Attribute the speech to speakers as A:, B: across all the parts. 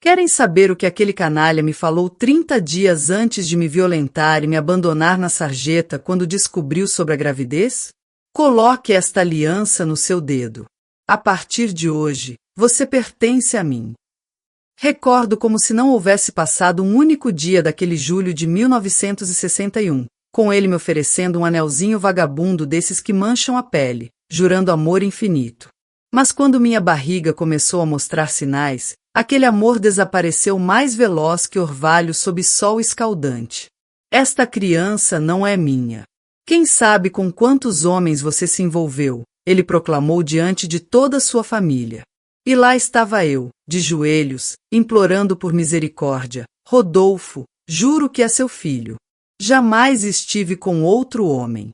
A: Querem saber o que aquele canalha me falou 30 dias antes de me violentar e me abandonar na sarjeta quando descobriu sobre a gravidez? Coloque esta aliança no seu dedo. A partir de hoje, você pertence a mim. Recordo como se não houvesse passado um único dia daquele julho de 1961, com ele me oferecendo um anelzinho vagabundo desses que mancham a pele, jurando amor infinito. Mas quando minha barriga começou a mostrar sinais, aquele amor desapareceu mais veloz que orvalho sob sol escaldante. Esta criança não é minha. Quem sabe com quantos homens você se envolveu, ele proclamou diante de toda sua família. E lá estava eu, de joelhos, implorando por misericórdia. Rodolfo, juro que é seu filho. Jamais estive com outro homem.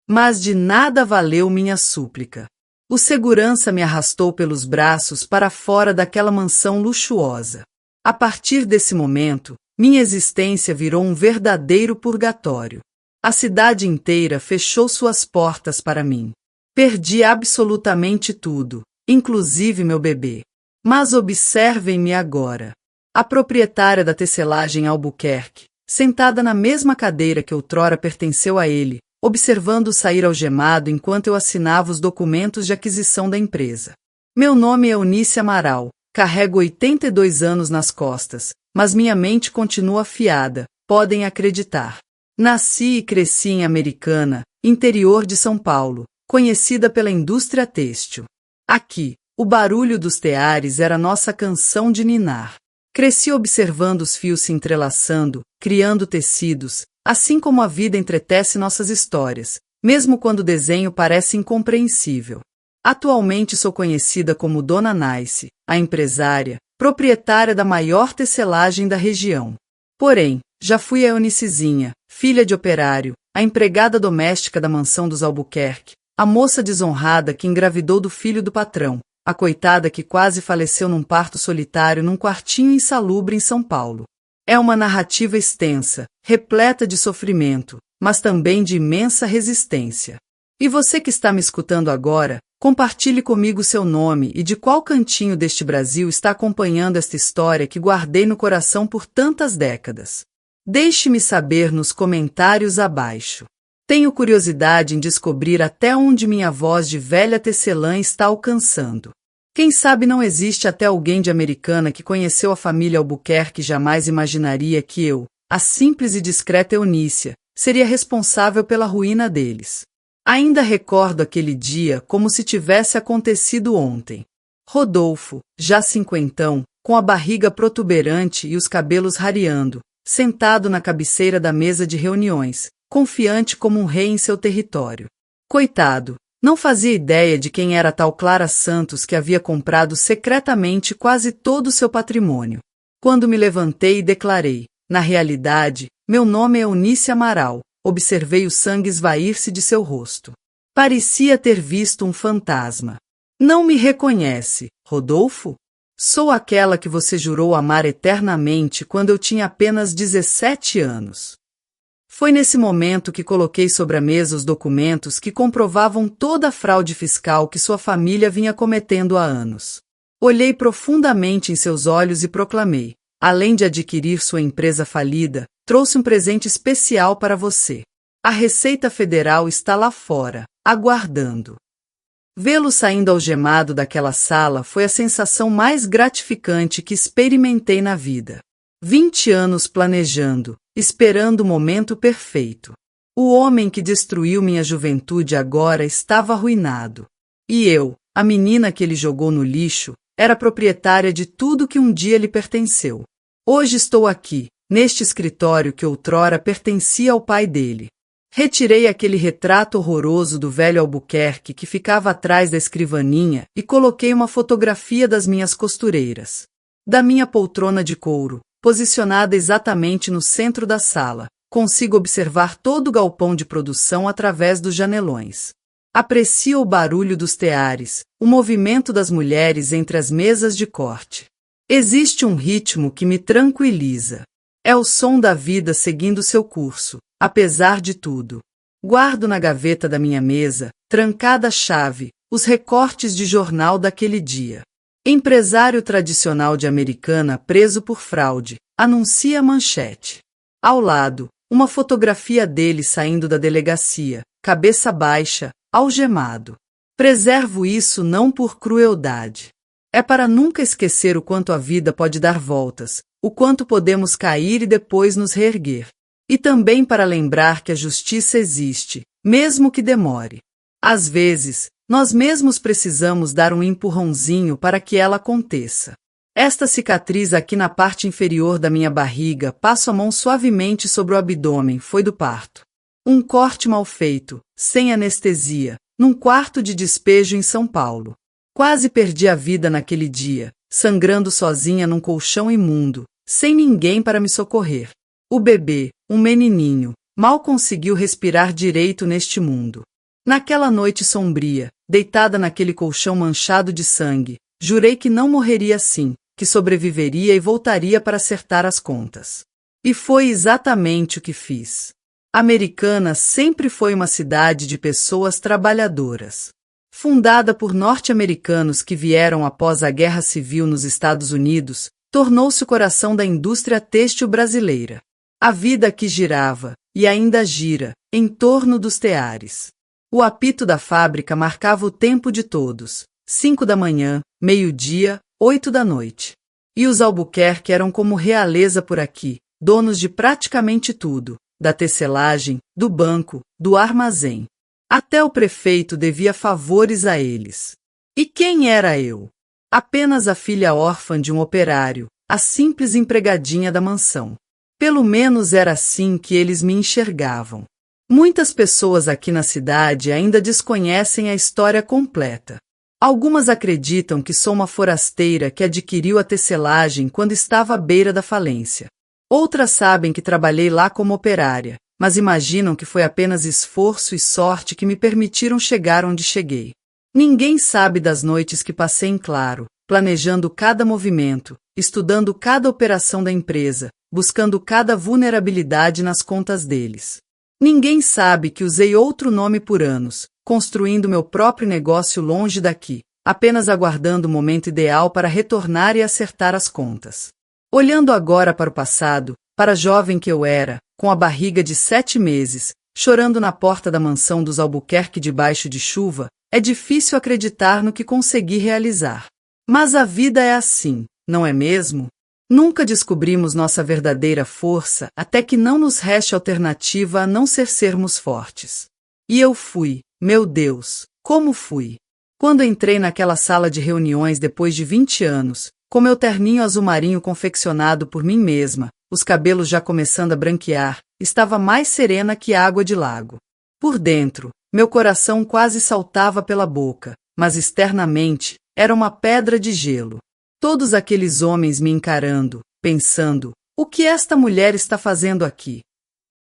A: Mas de nada valeu minha súplica. O segurança me arrastou pelos braços para fora daquela mansão luxuosa. A partir desse momento, minha existência virou um verdadeiro purgatório. A cidade inteira fechou suas portas para mim. Perdi absolutamente tudo, inclusive meu bebê. Mas observem-me agora. A proprietária da tecelagem Albuquerque, sentada na mesma cadeira que outrora pertenceu a ele, observando sair algemado enquanto eu assinava os documentos de aquisição da empresa. Meu nome é Eunice Amaral, carrego 82 anos nas costas, mas minha mente continua afiada, podem acreditar. Nasci e cresci em Americana, interior de São Paulo, conhecida pela indústria têxtil. Aqui, o barulho dos teares era nossa canção de ninar. Cresci observando os fios se entrelaçando, criando tecidos, assim como a vida entretece nossas histórias, mesmo quando o desenho parece incompreensível. Atualmente sou conhecida como Dona Nice, a empresária, proprietária da maior tecelagem da região. Porém, já fui a Eunicezinha, filha de operário, a empregada doméstica da mansão dos Albuquerque, a moça desonrada que engravidou do filho do patrão, a coitada que quase faleceu num parto solitário num quartinho insalubre em São Paulo. É uma narrativa extensa, repleta de sofrimento, mas também de imensa resistência. E você que está me escutando agora, compartilhe comigo seu nome e de qual cantinho deste Brasil está acompanhando esta história que guardei no coração por tantas décadas. Deixe-me saber nos comentários abaixo. Tenho curiosidade em descobrir até onde minha voz de velha tecelã está alcançando. Quem sabe não existe até alguém de Americana que conheceu a família Albuquerque e jamais imaginaria que eu, a simples e discreta Eunícia, seria responsável pela ruína deles. Ainda recordo aquele dia como se tivesse acontecido ontem. Rodolfo, já cinquentão, com a barriga protuberante e os cabelos rareando, sentado na cabeceira da mesa de reuniões, confiante como um rei em seu território. Coitado, não fazia ideia de quem era tal Clara Santos que havia comprado secretamente quase todo o seu patrimônio. Quando me levantei e declarei, na realidade, meu nome é Eunice Amaral, observei o sangue esvair-se de seu rosto. Parecia ter visto um fantasma. Não me reconhece, Rodolfo? Sou aquela que você jurou amar eternamente quando eu tinha apenas 17 anos. Foi nesse momento que coloquei sobre a mesa os documentos que comprovavam toda a fraude fiscal que sua família vinha cometendo há anos. Olhei profundamente em seus olhos e proclamei, além de adquirir sua empresa falida, trouxe um presente especial para você. A Receita Federal está lá fora, aguardando. Vê-lo saindo algemado daquela sala foi a sensação mais gratificante que experimentei na vida. 20 anos planejando, esperando o momento perfeito. O homem que destruiu minha juventude agora estava arruinado. E eu, a menina que ele jogou no lixo, era proprietária de tudo que um dia lhe pertenceu. Hoje estou aqui, neste escritório que outrora pertencia ao pai dele. Retirei aquele retrato horroroso do velho Albuquerque que ficava atrás da escrivaninha e coloquei uma fotografia das minhas costureiras. Da minha poltrona de couro, posicionada exatamente no centro da sala, consigo observar todo o galpão de produção através dos janelões. Aprecio o barulho dos teares, o movimento das mulheres entre as mesas de corte. Existe um ritmo que me tranquiliza. É o som da vida seguindo seu curso, apesar de tudo. Guardo na gaveta da minha mesa, trancada a chave, os recortes de jornal daquele dia. Empresário tradicional de Americana preso por fraude, anuncia a manchete. Ao lado, uma fotografia dele saindo da delegacia, cabeça baixa, algemado. Preservo isso não por crueldade. É para nunca esquecer o quanto a vida pode dar voltas, o quanto podemos cair e depois nos reerguer. E também para lembrar que a justiça existe, mesmo que demore. Às vezes, nós mesmos precisamos dar um empurrãozinho para que ela aconteça. Esta cicatriz aqui na parte inferior da minha barriga, passo a mão suavemente sobre o abdômen, foi do parto. Um corte mal feito, sem anestesia, num quarto de despejo em São Paulo. Quase perdi a vida naquele dia, sangrando sozinha num colchão imundo, sem ninguém para me socorrer. O bebê, um menininho, mal conseguiu respirar direito neste mundo. Naquela noite sombria, deitada naquele colchão manchado de sangue, jurei que não morreria assim, que sobreviveria e voltaria para acertar as contas. E foi exatamente o que fiz. Americana sempre foi uma cidade de pessoas trabalhadoras. Fundada por norte-americanos que vieram após a Guerra Civil nos Estados Unidos, tornou-se o coração da indústria têxtil brasileira. A vida aqui girava, e ainda gira, em torno dos teares. O apito da fábrica marcava o tempo de todos, 5 da manhã, meio-dia, 8 da noite. E os Albuquerque eram como realeza por aqui, donos de praticamente tudo, da tecelagem, do banco, do armazém. Até o prefeito devia favores a eles. E quem era eu? Apenas a filha órfã de um operário, a simples empregadinha da mansão. Pelo menos era assim que eles me enxergavam. Muitas pessoas aqui na cidade ainda desconhecem a história completa. Algumas acreditam que sou uma forasteira que adquiriu a tecelagem quando estava à beira da falência. Outras sabem que trabalhei lá como operária, mas imaginam que foi apenas esforço e sorte que me permitiram chegar onde cheguei. Ninguém sabe das noites que passei em claro, planejando cada movimento, estudando cada operação da empresa, buscando cada vulnerabilidade nas contas deles. Ninguém sabe que usei outro nome por anos, construindo meu próprio negócio longe daqui, apenas aguardando o momento ideal para retornar e acertar as contas. Olhando agora para o passado, para a jovem que eu era, com a barriga de 7 meses, chorando na porta da mansão dos Albuquerque debaixo de chuva, é difícil acreditar no que consegui realizar. Mas a vida é assim, não é mesmo? Nunca descobrimos nossa verdadeira força até que não nos reste alternativa a não sermos fortes. E eu fui, meu Deus, como fui! Quando entrei naquela sala de reuniões depois de 20 anos, com meu terninho azul marinho confeccionado por mim mesma, os cabelos já começando a branquear, estava mais serena que água de lago. Por dentro, meu coração quase saltava pela boca, mas externamente, era uma pedra de gelo. Todos aqueles homens me encarando, pensando, o que esta mulher está fazendo aqui?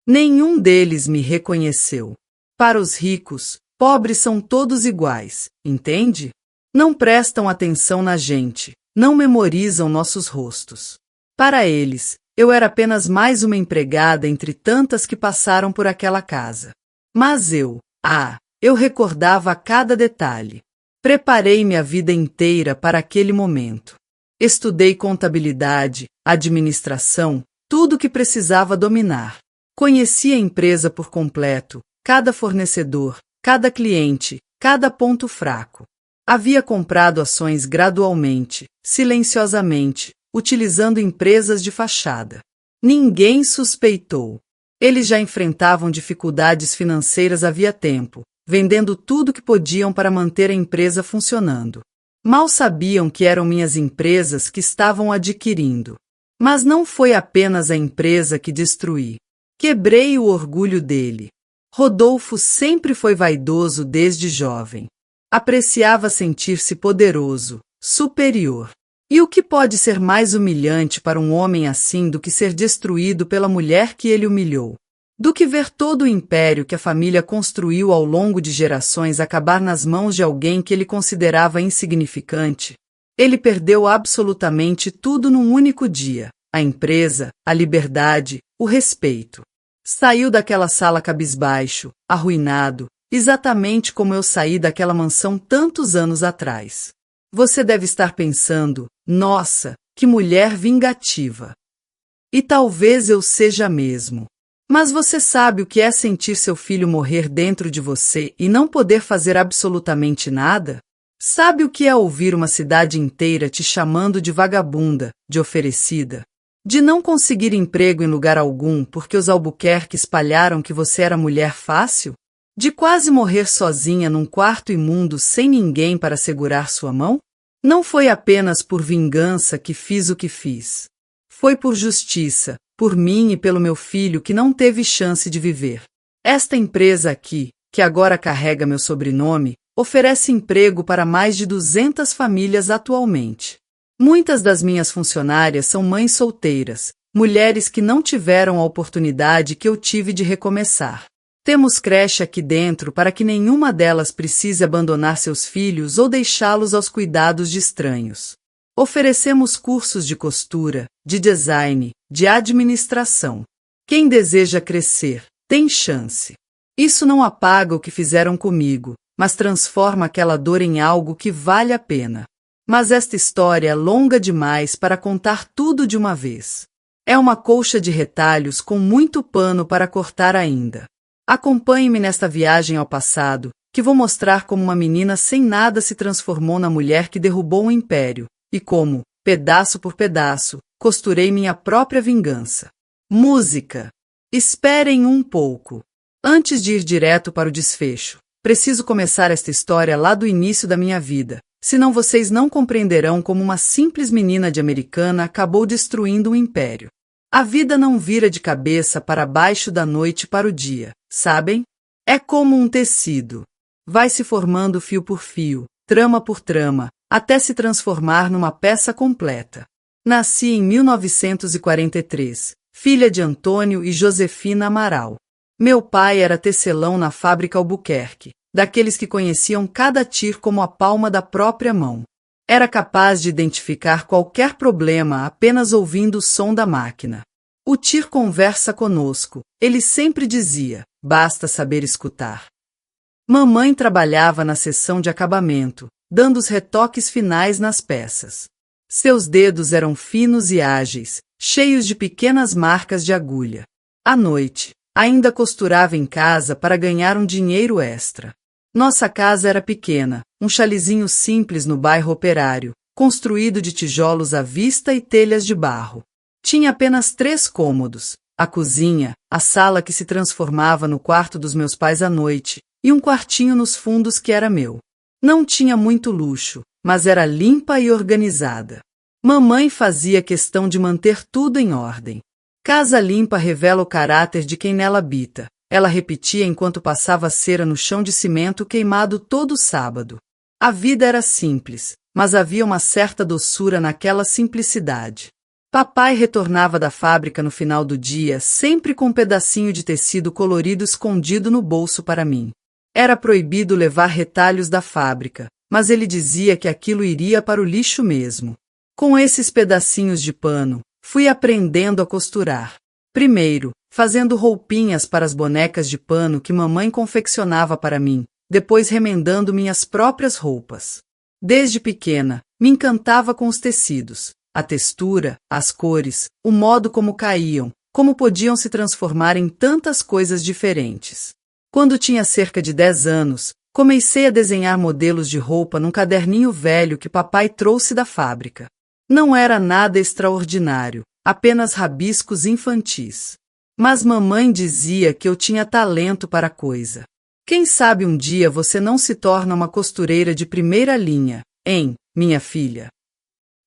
A: Nenhum deles me reconheceu. Para os ricos, pobres são todos iguais, entende? Não prestam atenção na gente, não memorizam nossos rostos. Para eles, eu era apenas mais uma empregada entre tantas que passaram por aquela casa. Mas eu recordava cada detalhe. Preparei-me a vida inteira para aquele momento. Estudei contabilidade, administração, tudo o que precisava dominar. Conheci a empresa por completo, cada fornecedor, cada cliente, cada ponto fraco. Havia comprado ações gradualmente, silenciosamente, utilizando empresas de fachada. Ninguém suspeitou. Eles já enfrentavam dificuldades financeiras havia tempo, vendendo tudo que podiam para manter a empresa funcionando. Mal sabiam que eram minhas empresas que estavam adquirindo. Mas não foi apenas a empresa que destruí. Quebrei o orgulho dele. Rodolfo sempre foi vaidoso desde jovem. Apreciava sentir-se poderoso, superior. E o que pode ser mais humilhante para um homem assim do que ser destruído pela mulher que ele humilhou? Do que ver todo o império que a família construiu ao longo de gerações acabar nas mãos de alguém que ele considerava insignificante? Ele perdeu absolutamente tudo num único dia: a empresa, a liberdade, o respeito. Saiu daquela sala cabisbaixo, arruinado, exatamente como eu saí daquela mansão tantos anos atrás. Você deve estar pensando, nossa, que mulher vingativa. E talvez eu seja mesmo. Mas você sabe o que é sentir seu filho morrer dentro de você e não poder fazer absolutamente nada? Sabe o que é ouvir uma cidade inteira te chamando de vagabunda, de oferecida? De não conseguir emprego em lugar algum porque os Albuquerque espalharam que você era mulher fácil? De quase morrer sozinha num quarto imundo sem ninguém para segurar sua mão? Não foi apenas por vingança que fiz o que fiz. Foi por justiça, por mim e pelo meu filho que não teve chance de viver. Esta empresa aqui, que agora carrega meu sobrenome, oferece emprego para mais de 200 famílias atualmente. Muitas das minhas funcionárias são mães solteiras, mulheres que não tiveram a oportunidade que eu tive de recomeçar. Temos creche aqui dentro para que nenhuma delas precise abandonar seus filhos ou deixá-los aos cuidados de estranhos. Oferecemos cursos de costura, de design, de administração. Quem deseja crescer, tem chance. Isso não apaga o que fizeram comigo, mas transforma aquela dor em algo que vale a pena. Mas esta história é longa demais para contar tudo de uma vez. É uma colcha de retalhos com muito pano para cortar ainda. Acompanhe-me nesta viagem ao passado, que vou mostrar como uma menina sem nada se transformou na mulher que derrubou um império, e como, pedaço por pedaço, costurei minha própria vingança. Música. Esperem um pouco. Antes de ir direto para o desfecho, preciso começar esta história lá do início da minha vida, senão vocês não compreenderão como uma simples menina de americana acabou destruindo um império. A vida não vira de cabeça para baixo da noite para o dia, sabem? É como um tecido. Vai se formando fio por fio, trama por trama, até se transformar numa peça completa. Nasci em 1943, filha de Antônio e Josefina Amaral. Meu pai era tecelão na fábrica Albuquerque, daqueles que conheciam cada tir como a palma da própria mão. Era capaz de identificar qualquer problema apenas ouvindo o som da máquina. O tir conversa conosco, ele sempre dizia, basta saber escutar. Mamãe trabalhava na seção de acabamento, dando os retoques finais nas peças. Seus dedos eram finos e ágeis, cheios de pequenas marcas de agulha. À noite, ainda costurava em casa para ganhar um dinheiro extra. Nossa casa era pequena, um chalezinho simples no bairro Operário, construído de tijolos à vista e telhas de barro. Tinha apenas 3 cômodos, a cozinha, a sala que se transformava no quarto dos meus pais à noite, e um quartinho nos fundos que era meu. Não tinha muito luxo, mas era limpa e organizada. Mamãe fazia questão de manter tudo em ordem. Casa limpa revela o caráter de quem nela habita, ela repetia enquanto passava cera no chão de cimento queimado todo sábado. A vida era simples, mas havia uma certa doçura naquela simplicidade. Papai retornava da fábrica no final do dia, sempre com um pedacinho de tecido colorido escondido no bolso para mim. Era proibido levar retalhos da fábrica, mas ele dizia que aquilo iria para o lixo mesmo. Com esses pedacinhos de pano, fui aprendendo a costurar. Primeiro, fazendo roupinhas para as bonecas de pano que mamãe confeccionava para mim, depois remendando minhas próprias roupas. Desde pequena, me encantava com os tecidos, a textura, as cores, o modo como caíam, como podiam se transformar em tantas coisas diferentes. Quando tinha cerca de 10 anos, comecei a desenhar modelos de roupa num caderninho velho que papai trouxe da fábrica. Não era nada extraordinário, apenas rabiscos infantis. Mas mamãe dizia que eu tinha talento para a coisa. Quem sabe um dia você não se torna uma costureira de primeira linha, hein, minha filha?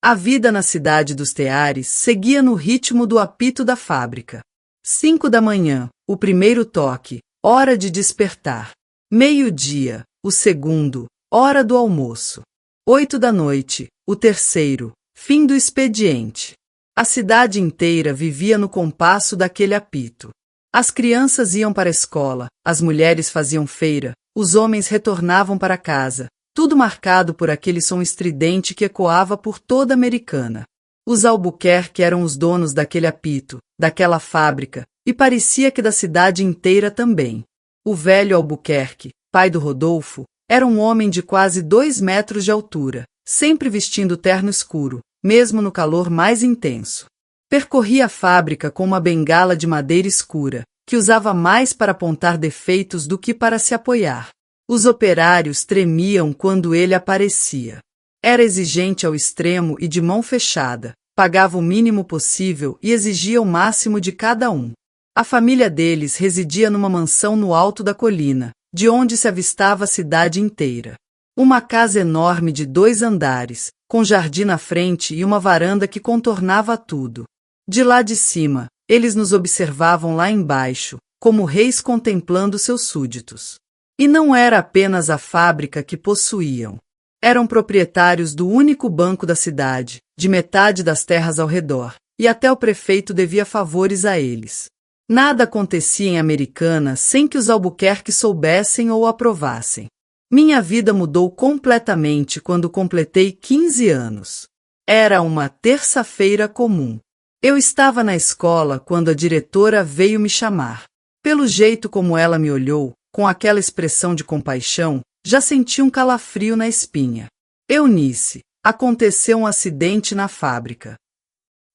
A: A vida na cidade dos teares seguia no ritmo do apito da fábrica. 5 da manhã, o primeiro toque, hora de despertar. Meio-dia, o segundo, hora do almoço. 8 da noite, o terceiro, fim do expediente. A cidade inteira vivia no compasso daquele apito. As crianças iam para a escola, as mulheres faziam feira, os homens retornavam para casa, tudo marcado por aquele som estridente que ecoava por toda a Americana. Os Albuquerque eram os donos daquele apito, daquela fábrica, e parecia que da cidade inteira também. O velho Albuquerque, pai do Rodolfo, era um homem de quase 2 metros de altura, sempre vestindo terno escuro, mesmo no calor mais intenso. Percorria a fábrica com uma bengala de madeira escura, que usava mais para apontar defeitos do que para se apoiar. Os operários tremiam quando ele aparecia. Era exigente ao extremo e de mão fechada, pagava o mínimo possível e exigia o máximo de cada um. A família deles residia numa mansão no alto da colina, de onde se avistava a cidade inteira. Uma casa enorme de 2 andares, com jardim na frente e uma varanda que contornava tudo. De lá de cima, eles nos observavam lá embaixo, como reis contemplando seus súditos. E não era apenas a fábrica que possuíam. Eram proprietários do único banco da cidade, de metade das terras ao redor, e até o prefeito devia favores a eles. Nada acontecia em Americana sem que os Albuquerque soubessem ou aprovassem. Minha vida mudou completamente quando completei 15 anos. Era uma terça-feira comum. Eu estava na escola quando a diretora veio me chamar. Pelo jeito como ela me olhou, com aquela expressão de compaixão, já senti um calafrio na espinha. Eunice, aconteceu um acidente na fábrica.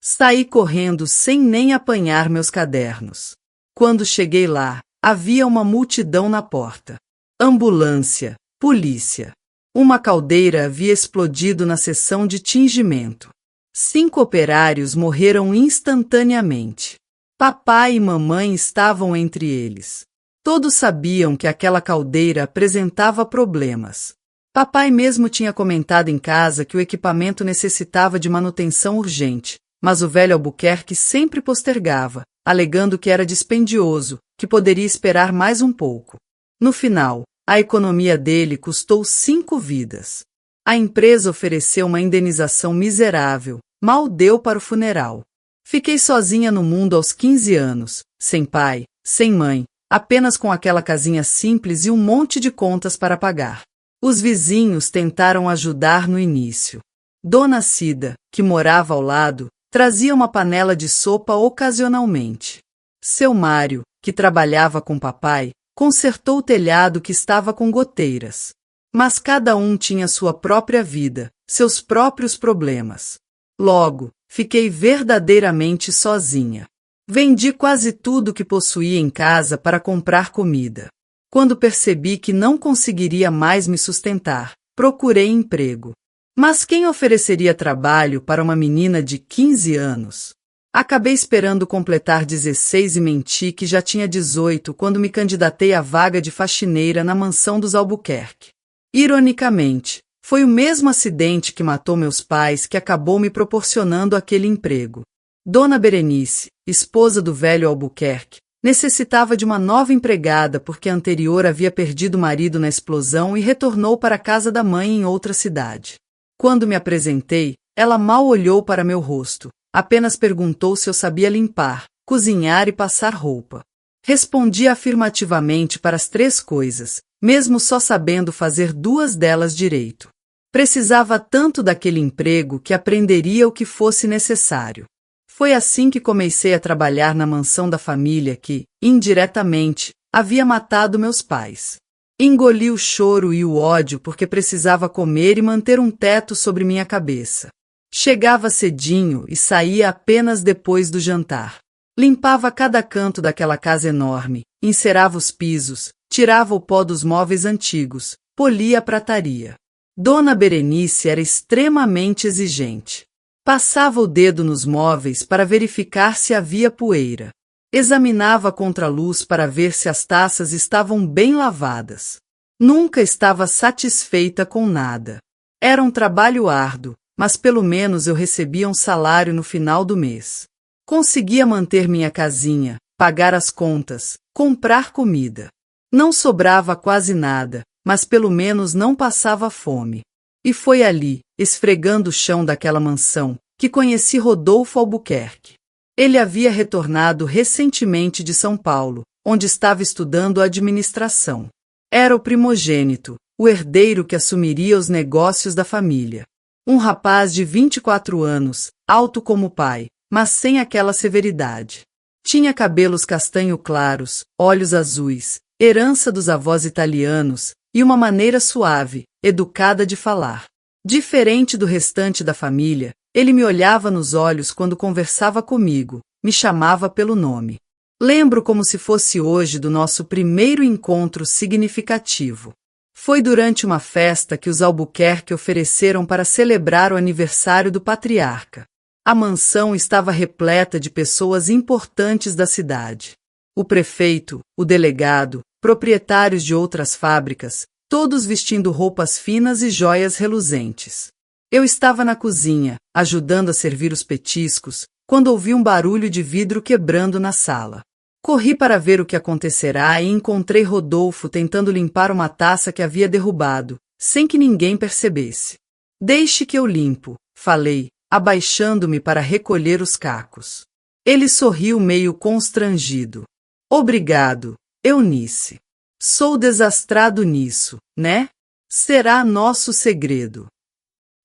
A: Saí correndo sem nem apanhar meus cadernos. Quando cheguei lá, havia uma multidão na porta. Ambulância, polícia. Uma caldeira havia explodido na seção de tingimento. 5 operários morreram instantaneamente. Papai e mamãe estavam entre eles. Todos sabiam que aquela caldeira apresentava problemas. Papai mesmo tinha comentado em casa que o equipamento necessitava de manutenção urgente, mas o velho Albuquerque sempre postergava, alegando que era dispendioso, que poderia esperar mais um pouco. No final, a economia dele custou 5 vidas. A empresa ofereceu uma indenização miserável, mal deu para o funeral. Fiquei sozinha no mundo aos 15 anos, sem pai, sem mãe, apenas com aquela casinha simples e um monte de contas para pagar. Os vizinhos tentaram ajudar no início. Dona Cida, que morava ao lado, trazia uma panela de sopa ocasionalmente. Seu Mário, que trabalhava com papai, consertou o telhado que estava com goteiras. Mas cada um tinha sua própria vida, seus próprios problemas. Logo, fiquei verdadeiramente sozinha. Vendi quase tudo que possuía em casa para comprar comida. Quando percebi que não conseguiria mais me sustentar, procurei emprego. Mas quem ofereceria trabalho para uma menina de 15 anos? Acabei esperando completar 16 e menti que já tinha 18 quando me candidatei à vaga de faxineira na mansão dos Albuquerque. Ironicamente, foi o mesmo acidente que matou meus pais que acabou me proporcionando aquele emprego. Dona Berenice, esposa do velho Albuquerque, necessitava de uma nova empregada porque a anterior havia perdido o marido na explosão e retornou para a casa da mãe em outra cidade. Quando me apresentei, ela mal olhou para meu rosto, apenas perguntou se eu sabia limpar, cozinhar e passar roupa. Respondi afirmativamente para as 3 coisas, mesmo só sabendo fazer 2 delas direito. Precisava tanto daquele emprego que aprenderia o que fosse necessário. Foi assim que comecei a trabalhar na mansão da família que, indiretamente, havia matado meus pais. Engoli o choro e o ódio porque precisava comer e manter um teto sobre minha cabeça. Chegava cedinho e saía apenas depois do jantar. Limpava cada canto daquela casa enorme, encerava os pisos, tirava o pó dos móveis antigos, polia a prataria. Dona Berenice era extremamente exigente. Passava o dedo nos móveis para verificar se havia poeira. Examinava a contraluz para ver se as taças estavam bem lavadas. Nunca estava satisfeita com nada. Era um trabalho árduo, mas pelo menos eu recebia um salário no final do mês. Conseguia manter minha casinha, pagar as contas, comprar comida. Não sobrava quase nada, mas pelo menos não passava fome. E foi ali, esfregando o chão daquela mansão, que conheci Rodolfo Albuquerque. Ele havia retornado recentemente de São Paulo, onde estava estudando administração. Era o primogênito, o herdeiro que assumiria os negócios da família. Um rapaz de 24 anos, alto como o pai, mas sem aquela severidade. Tinha cabelos castanho claros, olhos azuis, herança dos avós italianos, e uma maneira suave, educada de falar. Diferente do restante da família, ele me olhava nos olhos quando conversava comigo, me chamava pelo nome. Lembro como se fosse hoje do nosso primeiro encontro significativo. Foi durante uma festa que os Albuquerque ofereceram para celebrar o aniversário do patriarca. A mansão estava repleta de pessoas importantes da cidade. O prefeito, o delegado, proprietários de outras fábricas, todos vestindo roupas finas e joias reluzentes. Eu estava na cozinha, ajudando a servir os petiscos, quando ouvi um barulho de vidro quebrando na sala. Corri para ver o que acontecerá e encontrei Rodolfo tentando limpar uma taça que havia derrubado, sem que ninguém percebesse. Deixe que eu limpo, falei, abaixando-me para recolher os cacos. Ele sorriu meio constrangido. Obrigado, Eunice. Sou desastrado nisso, né? Será nosso segredo.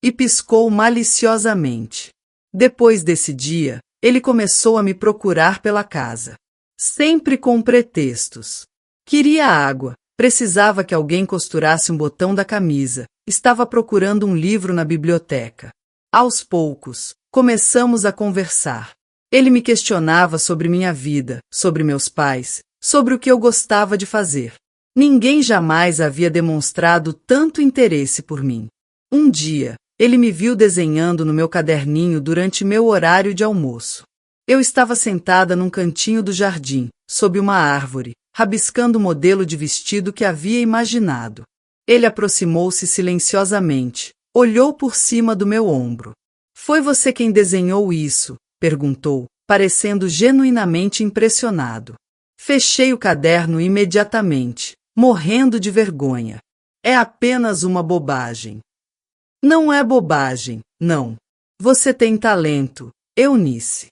A: E piscou maliciosamente. Depois desse dia, ele começou a me procurar pela casa. Sempre com pretextos. Queria água, precisava que alguém costurasse um botão da camisa, estava procurando um livro na biblioteca. Aos poucos, começamos a conversar. Ele me questionava sobre minha vida, sobre meus pais, sobre o que eu gostava de fazer. Ninguém jamais havia demonstrado tanto interesse por mim. Um dia, ele me viu desenhando no meu caderninho durante meu horário de almoço. Eu estava sentada num cantinho do jardim, sob uma árvore, rabiscando o modelo de vestido que havia imaginado. Ele aproximou-se silenciosamente, olhou por cima do meu ombro. Foi você quem desenhou isso? Perguntou, parecendo genuinamente impressionado. Fechei o caderno imediatamente, morrendo de vergonha. É apenas uma bobagem. Não é bobagem, não. Você tem talento, Eunice.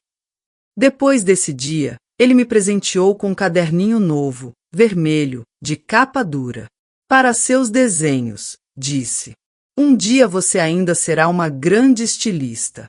A: Depois desse dia, ele me presenteou com um caderninho novo, vermelho, de capa dura. Para seus desenhos, disse. Um dia você ainda será uma grande estilista.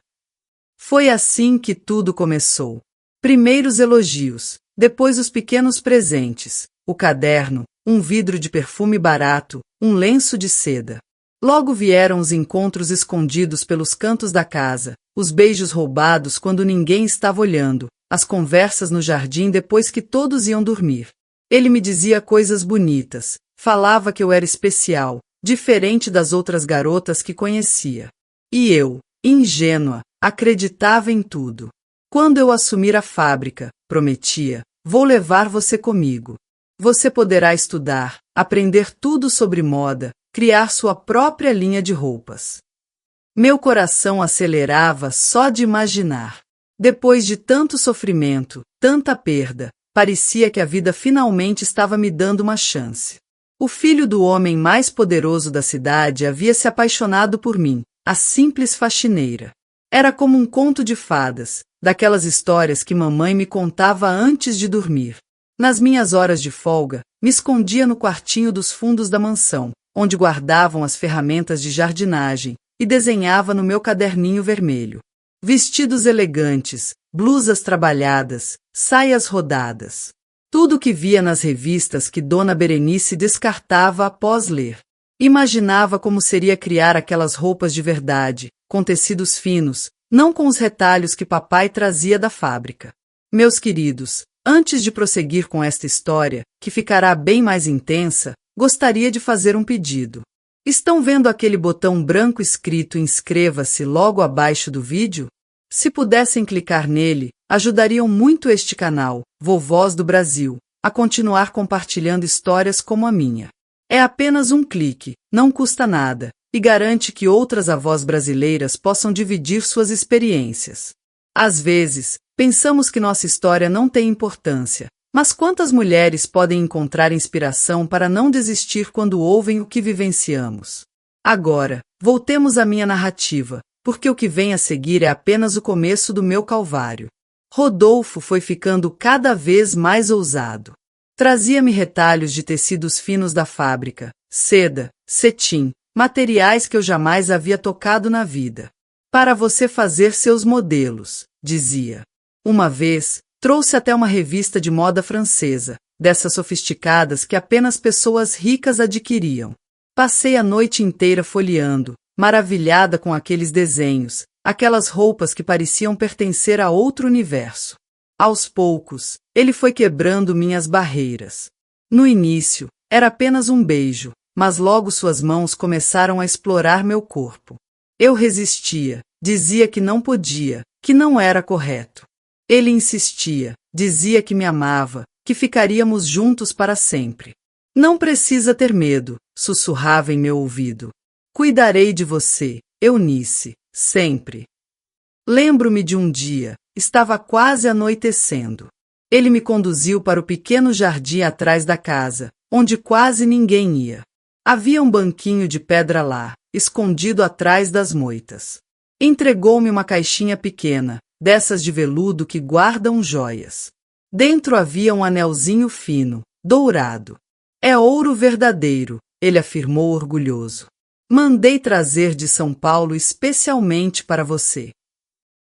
A: Foi assim que tudo começou. Primeiro os elogios, depois os pequenos presentes, o caderno, um vidro de perfume barato, um lenço de seda. Logo vieram os encontros escondidos pelos cantos da casa, os beijos roubados quando ninguém estava olhando, as conversas no jardim depois que todos iam dormir. Ele me dizia coisas bonitas, falava que eu era especial, diferente das outras garotas que conhecia. E eu, ingênua, acreditava em tudo. Quando eu assumir a fábrica, prometia, vou levar você comigo. Você poderá estudar, aprender tudo sobre moda, criar sua própria linha de roupas. Meu coração acelerava só de imaginar. Depois de tanto sofrimento, tanta perda, parecia que a vida finalmente estava me dando uma chance. O filho do homem mais poderoso da cidade havia se apaixonado por mim, a simples faxineira. Era como um conto de fadas, daquelas histórias que mamãe me contava antes de dormir. Nas minhas horas de folga, me escondia no quartinho dos fundos da mansão, onde guardavam as ferramentas de jardinagem, e desenhava no meu caderninho vermelho. Vestidos elegantes, blusas trabalhadas, saias rodadas. Tudo o que via nas revistas que Dona Berenice descartava após ler. Imaginava como seria criar aquelas roupas de verdade, com tecidos finos, não com os retalhos que papai trazia da fábrica. Meus queridos, antes de prosseguir com esta história, que ficará bem mais intensa, gostaria de fazer um pedido. Estão vendo aquele botão branco escrito inscreva-se logo abaixo do vídeo? Se pudessem clicar nele, ajudariam muito este canal, Vovós do Brasil, a continuar compartilhando histórias como a minha. É apenas um clique, não custa nada, e garante que outras avós brasileiras possam dividir suas experiências. Às vezes, pensamos que nossa história não tem importância, mas quantas mulheres podem encontrar inspiração para não desistir quando ouvem o que vivenciamos? Agora, voltemos à minha narrativa, porque o que vem a seguir é apenas o começo do meu calvário. Rodolfo foi ficando cada vez mais ousado. Trazia-me retalhos de tecidos finos da fábrica, seda, cetim, materiais que eu jamais havia tocado na vida. Para você fazer seus modelos, dizia. Uma vez, trouxe até uma revista de moda francesa, dessas sofisticadas que apenas pessoas ricas adquiriam. Passei a noite inteira folheando, maravilhada com aqueles desenhos, aquelas roupas que pareciam pertencer a outro universo. Aos poucos, ele foi quebrando minhas barreiras. No início, era apenas um beijo, mas logo suas mãos começaram a explorar meu corpo. Eu resistia, dizia que não podia, que não era correto. Ele insistia, dizia que me amava, que ficaríamos juntos para sempre. Não precisa ter medo, sussurrava em meu ouvido. Cuidarei de você, Eunice, sempre. Lembro-me de um dia, estava quase anoitecendo. Ele me conduziu para o pequeno jardim atrás da casa, onde quase ninguém ia. Havia um banquinho de pedra lá, escondido atrás das moitas. Entregou-me uma caixinha pequena, dessas de veludo que guardam joias. Dentro havia um anelzinho fino, dourado. É ouro verdadeiro, ele afirmou orgulhoso. Mandei trazer de São Paulo especialmente para você.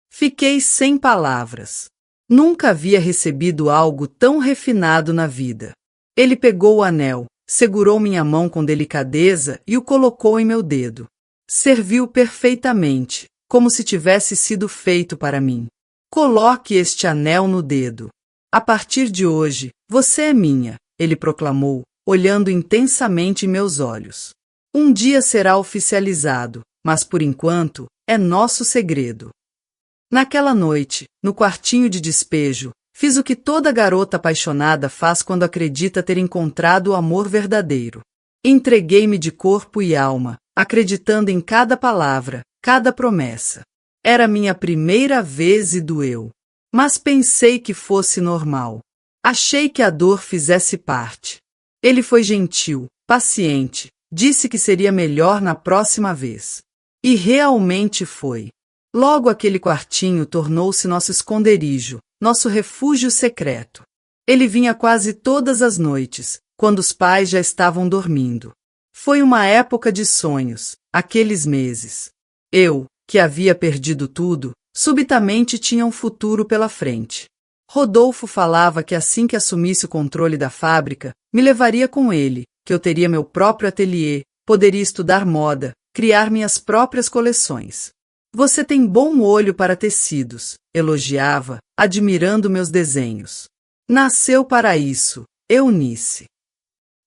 A: Fiquei sem palavras. Nunca havia recebido algo tão refinado na vida. Ele pegou o anel, segurou minha mão com delicadeza e o colocou em meu dedo. Serviu perfeitamente, como se tivesse sido feito para mim. Coloque este anel no dedo. A partir de hoje, você é minha, ele proclamou, olhando intensamente em meus olhos. Um dia será oficializado, mas por enquanto, é nosso segredo. Naquela noite, no quartinho de despejo, fiz o que toda garota apaixonada faz quando acredita ter encontrado o amor verdadeiro. Entreguei-me de corpo e alma, acreditando em cada palavra, cada promessa. Era minha primeira vez e doeu. Mas pensei que fosse normal. Achei que a dor fizesse parte. Ele foi gentil, paciente, disse que seria melhor na próxima vez. E realmente foi. Logo aquele quartinho tornou-se nosso esconderijo, nosso refúgio secreto. Ele vinha quase todas as noites, quando os pais já estavam dormindo. Foi uma época de sonhos, aqueles meses. Eu, que havia perdido tudo, subitamente tinha um futuro pela frente. Rodolfo falava que assim que assumisse o controle da fábrica, me levaria com ele, que eu teria meu próprio ateliê, poderia estudar moda, criar minhas próprias coleções. Você tem bom olho para tecidos, elogiava, admirando meus desenhos. Nasceu para isso, Eunice.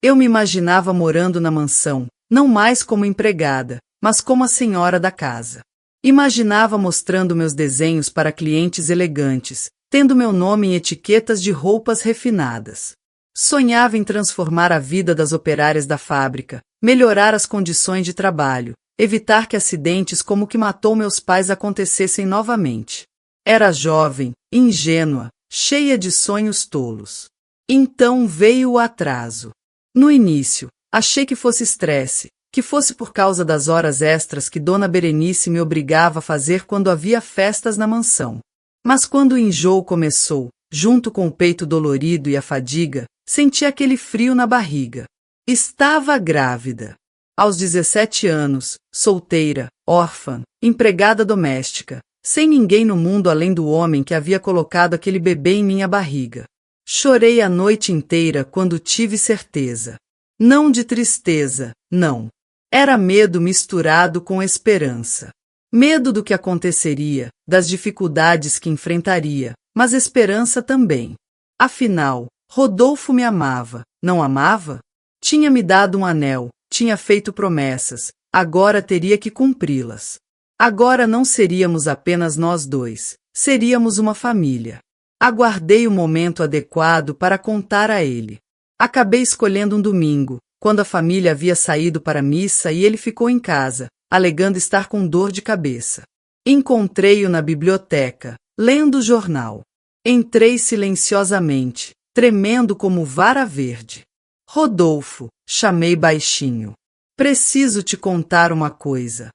A: Eu me imaginava morando na mansão, não mais como empregada, mas como a senhora da casa. Imaginava mostrando meus desenhos para clientes elegantes, tendo meu nome em etiquetas de roupas refinadas. Sonhava em transformar a vida das operárias da fábrica, melhorar as condições de trabalho, evitar que acidentes como o que matou meus pais acontecessem novamente. Era jovem, ingênua, cheia de sonhos tolos. Então veio o atraso. No início, achei que fosse estresse, que fosse por causa das horas extras que Dona Berenice me obrigava a fazer quando havia festas na mansão. Mas quando o enjoo começou, junto com o peito dolorido e a fadiga, senti aquele frio na barriga. Estava grávida. Aos 17 anos, solteira, órfã, empregada doméstica, sem ninguém no mundo além do homem que havia colocado aquele bebê em minha barriga. Chorei a noite inteira quando tive certeza. Não de tristeza, não. Era medo misturado com esperança. Medo do que aconteceria, das dificuldades que enfrentaria, mas esperança também. Afinal, Rodolfo me amava, não amava? Tinha me dado um anel, tinha feito promessas, agora teria que cumpri-las. Agora não seríamos apenas nós dois, seríamos uma família. Aguardei o momento adequado para contar a ele. Acabei escolhendo um domingo, quando a família havia saído para a missa e ele ficou em casa, alegando estar com dor de cabeça. Encontrei-o na biblioteca, lendo o jornal. Entrei silenciosamente, tremendo como vara verde. Rodolfo, chamei baixinho. Preciso te contar uma coisa.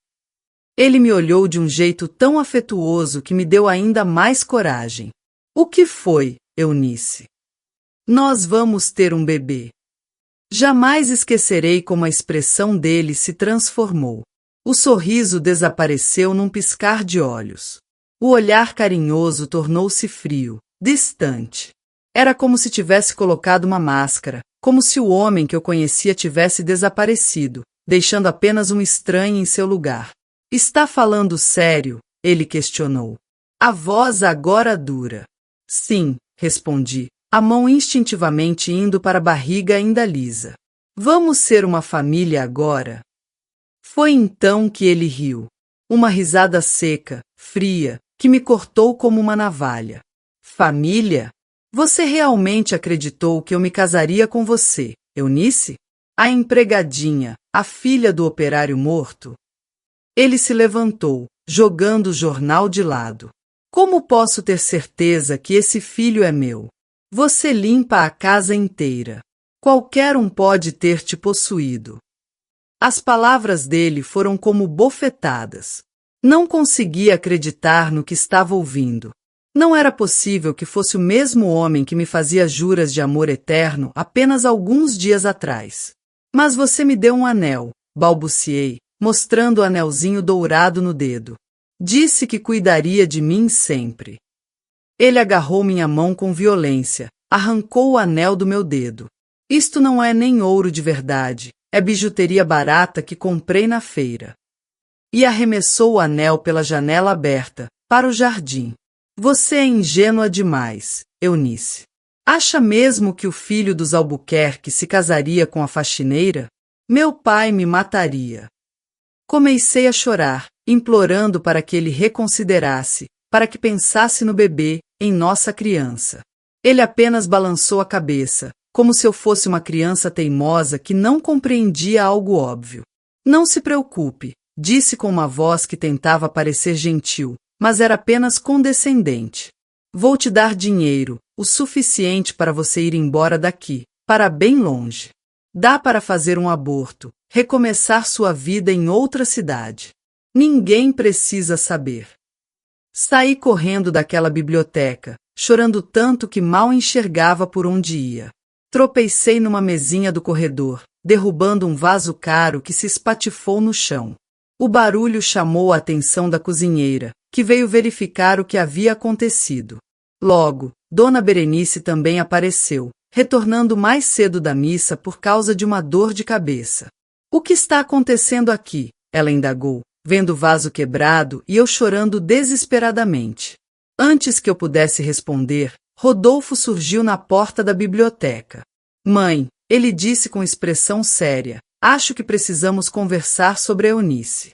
A: Ele me olhou de um jeito tão afetuoso que me deu ainda mais coragem. O que foi, Eunice? Nós vamos ter um bebê. Jamais esquecerei como a expressão dele se transformou. O sorriso desapareceu num piscar de olhos. O olhar carinhoso tornou-se frio, distante. Era como se tivesse colocado uma máscara, como se o homem que eu conhecia tivesse desaparecido, deixando apenas um estranho em seu lugar. Está falando sério? Ele questionou. A voz agora dura. Sim, respondi, a mão instintivamente indo para a barriga ainda lisa. Vamos ser uma família agora? Foi então que ele riu. Uma risada seca, fria, que me cortou como uma navalha. Família? Você realmente acreditou que eu me casaria com você, Eunice? A empregadinha, a filha do operário morto? Ele se levantou, jogando o jornal de lado. Como posso ter certeza que esse filho é meu? Você limpa a casa inteira. Qualquer um pode ter te possuído. As palavras dele foram como bofetadas. Não conseguia acreditar no que estava ouvindo. Não era possível que fosse o mesmo homem que me fazia juras de amor eterno apenas alguns dias atrás. Mas você me deu um anel, balbuciei, mostrando o anelzinho dourado no dedo. Disse que cuidaria de mim sempre. Ele agarrou minha mão com violência, arrancou o anel do meu dedo. Isto não é nem ouro de verdade, é bijuteria barata que comprei na feira. E arremessou o anel pela janela aberta, para o jardim. Você é ingênua demais, Eunice. Acha mesmo que o filho dos Albuquerque se casaria com a faxineira? Meu pai me mataria. Comecei a chorar, implorando para que ele reconsiderasse, para que pensasse no bebê, em nossa criança. Ele apenas balançou a cabeça, como se eu fosse uma criança teimosa que não compreendia algo óbvio. Não se preocupe, disse com uma voz que tentava parecer gentil, mas era apenas condescendente. Vou te dar dinheiro, o suficiente para você ir embora daqui, para bem longe. Dá para fazer um aborto, recomeçar sua vida em outra cidade. Ninguém precisa saber. Saí correndo daquela biblioteca, chorando tanto que mal enxergava por onde ia. Tropecei numa mesinha do corredor, derrubando um vaso caro que se espatifou no chão. O barulho chamou a atenção da cozinheira, que veio verificar o que havia acontecido. Logo, Dona Berenice também apareceu, retornando mais cedo da missa por causa de uma dor de cabeça. O que está acontecendo aqui? Ela indagou, vendo o vaso quebrado e eu chorando desesperadamente. Antes que eu pudesse responder, Rodolfo surgiu na porta da biblioteca. Mãe, ele disse com expressão séria, acho que precisamos conversar sobre a Eunice.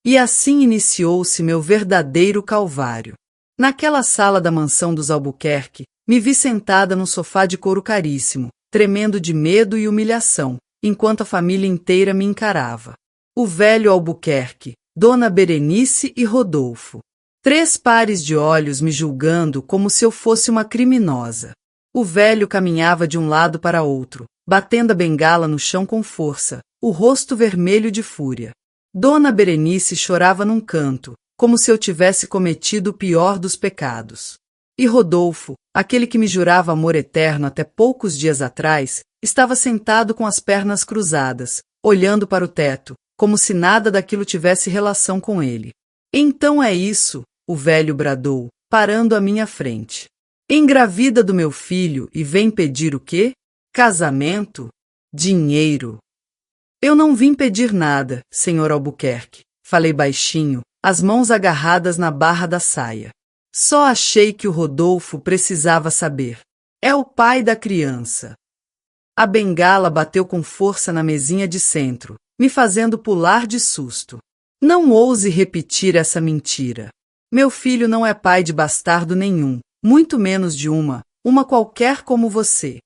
A: E assim iniciou-se meu verdadeiro calvário. Naquela sala da mansão dos Albuquerque, me vi sentada num sofá de couro caríssimo, tremendo de medo e humilhação, enquanto a família inteira me encarava. O velho Albuquerque, Dona Berenice e Rodolfo. 3 pares de olhos me julgando como se eu fosse uma criminosa. O velho caminhava de um lado para outro, batendo a bengala no chão com força, o rosto vermelho de fúria. Dona Berenice chorava num canto, como se eu tivesse cometido o pior dos pecados. E Rodolfo, aquele que me jurava amor eterno até poucos dias atrás, estava sentado com as pernas cruzadas, olhando para o teto, como se nada daquilo tivesse relação com ele. Então é isso, o velho bradou, parando à minha frente. Engravida do meu filho e vem pedir o quê? Casamento? Dinheiro? Eu não vim pedir nada, Sr. Albuquerque, falei baixinho, as mãos agarradas na barra da saia. Só achei que o Rodolfo precisava saber. É o pai da criança. A bengala bateu com força na mesinha de centro, me fazendo pular de susto. Não ouse repetir essa mentira. Meu filho não é pai de bastardo nenhum, muito menos de uma qualquer como você.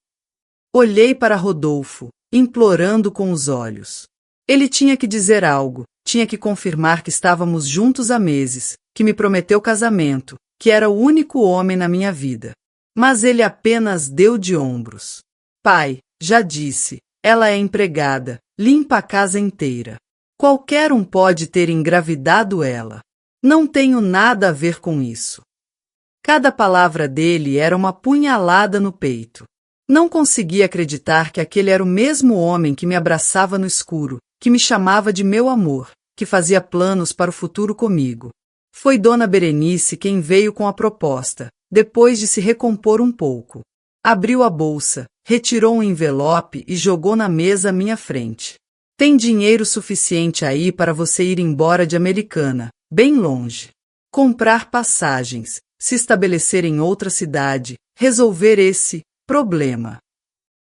A: Olhei para Rodolfo, implorando com os olhos. Ele tinha que dizer algo, tinha que confirmar que estávamos juntos há meses, que me prometeu casamento, que era o único homem na minha vida. Mas ele apenas deu de ombros. Pai, já disse, ela é empregada, limpa a casa inteira. Qualquer um pode ter engravidado ela. Não tenho nada a ver com isso. Cada palavra dele era uma punhalada no peito. Não conseguia acreditar que aquele era o mesmo homem que me abraçava no escuro, que me chamava de meu amor, que fazia planos para o futuro comigo. Foi Dona Berenice quem veio com a proposta, depois de se recompor um pouco. Abriu a bolsa, retirou um envelope e jogou na mesa à minha frente. Tem dinheiro suficiente aí para você ir embora de Americana, bem longe. Comprar passagens, se estabelecer em outra cidade, resolver esse problema.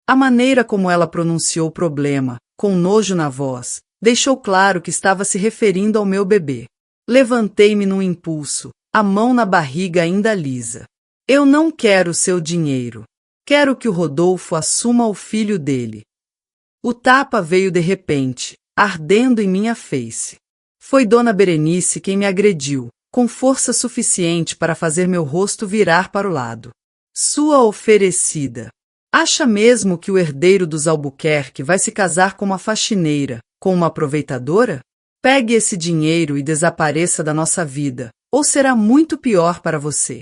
A: A maneira como ela pronunciou problema, com nojo na voz, deixou claro que estava se referindo ao meu bebê. Levantei-me num impulso, a mão na barriga ainda lisa. Eu não quero seu dinheiro. Quero que o Rodolfo assuma o filho dele. O tapa veio de repente, ardendo em minha face. Foi Dona Berenice quem me agrediu, com força suficiente para fazer meu rosto virar para o lado. Sua oferecida. Acha mesmo que o herdeiro dos Albuquerque vai se casar com uma faxineira, com uma aproveitadora? Pegue esse dinheiro e desapareça da nossa vida, ou será muito pior para você.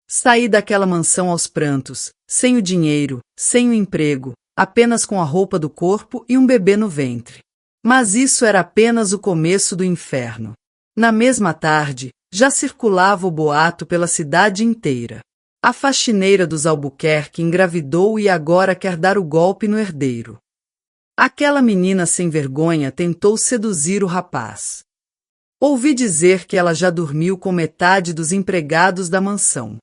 A: Saí daquela mansão aos prantos, sem o dinheiro, sem o emprego, apenas com a roupa do corpo e um bebê no ventre. Mas isso era apenas o começo do inferno. Na mesma tarde, já circulava o boato pela cidade inteira. A faxineira dos Albuquerque engravidou e agora quer dar o golpe no herdeiro. Aquela menina sem vergonha tentou seduzir o rapaz. Ouvi dizer que ela já dormiu com metade dos empregados da mansão.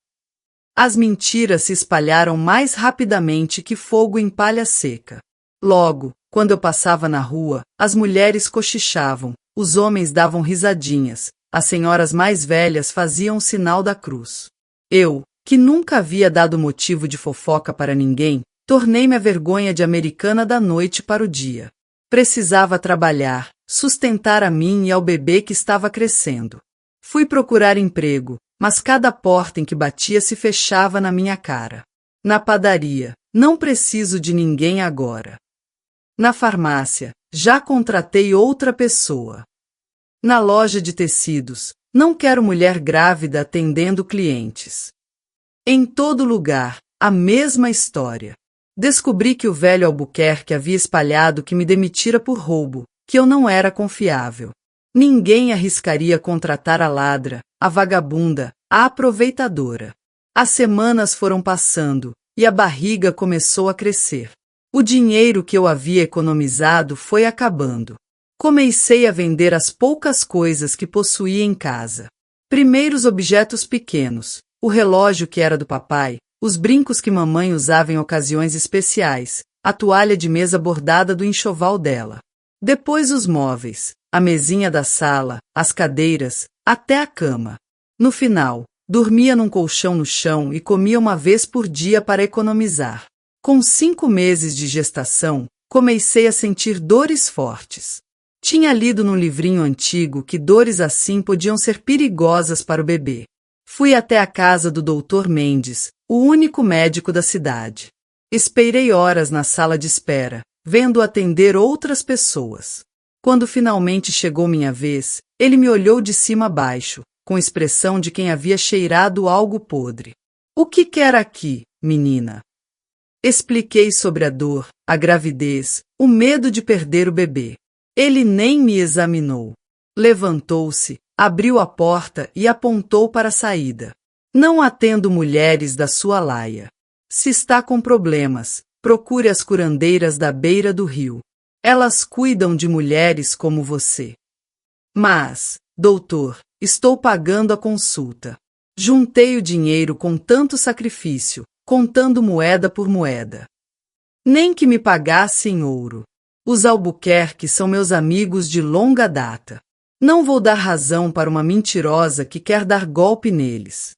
A: As mentiras se espalharam mais rapidamente que fogo em palha seca. Logo, quando eu passava na rua, as mulheres cochichavam, os homens davam risadinhas, as senhoras mais velhas faziam o sinal da cruz. Eu, que nunca havia dado motivo de fofoca para ninguém, tornei-me a vergonha de Americana da noite para o dia. Precisava trabalhar, sustentar a mim e ao bebê que estava crescendo. Fui procurar emprego, mas cada porta em que batia se fechava na minha cara. Na padaria, não preciso de ninguém agora. Na farmácia, já contratei outra pessoa. Na loja de tecidos, não quero mulher grávida atendendo clientes. Em todo lugar, a mesma história. Descobri que o velho Albuquerque havia espalhado que me demitira por roubo, que eu não era confiável. Ninguém arriscaria contratar a ladra, a vagabunda, a aproveitadora. As semanas foram passando, e a barriga começou a crescer. O dinheiro que eu havia economizado foi acabando. Comecei a vender as poucas coisas que possuía em casa. Primeiro os objetos pequenos, o relógio que era do papai, os brincos que mamãe usava em ocasiões especiais, a toalha de mesa bordada do enxoval dela. Depois os móveis, a mesinha da sala, as cadeiras, até a cama. No final, dormia num colchão no chão e comia uma vez por dia para economizar. Com 5 meses de gestação, comecei a sentir dores fortes. Tinha lido num livrinho antigo que dores assim podiam ser perigosas para o bebê. Fui até a casa do Dr. Mendes, o único médico da cidade. Esperei horas na sala de espera, vendo atender outras pessoas. Quando finalmente chegou minha vez, ele me olhou de cima a baixo, com expressão de quem havia cheirado algo podre. O que quer aqui, menina? Expliquei sobre a dor, a gravidez, o medo de perder o bebê. Ele nem me examinou. Levantou-se, abriu a porta e apontou para a saída. Não atendo mulheres da sua laia. Se está com problemas, procure as curandeiras da beira do rio. Elas cuidam de mulheres como você. Mas, doutor, estou pagando a consulta. Juntei o dinheiro com tanto sacrifício, contando moeda por moeda. Nem que me pagasse em ouro. Os Albuquerque são meus amigos de longa data. Não vou dar razão para uma mentirosa que quer dar golpe neles.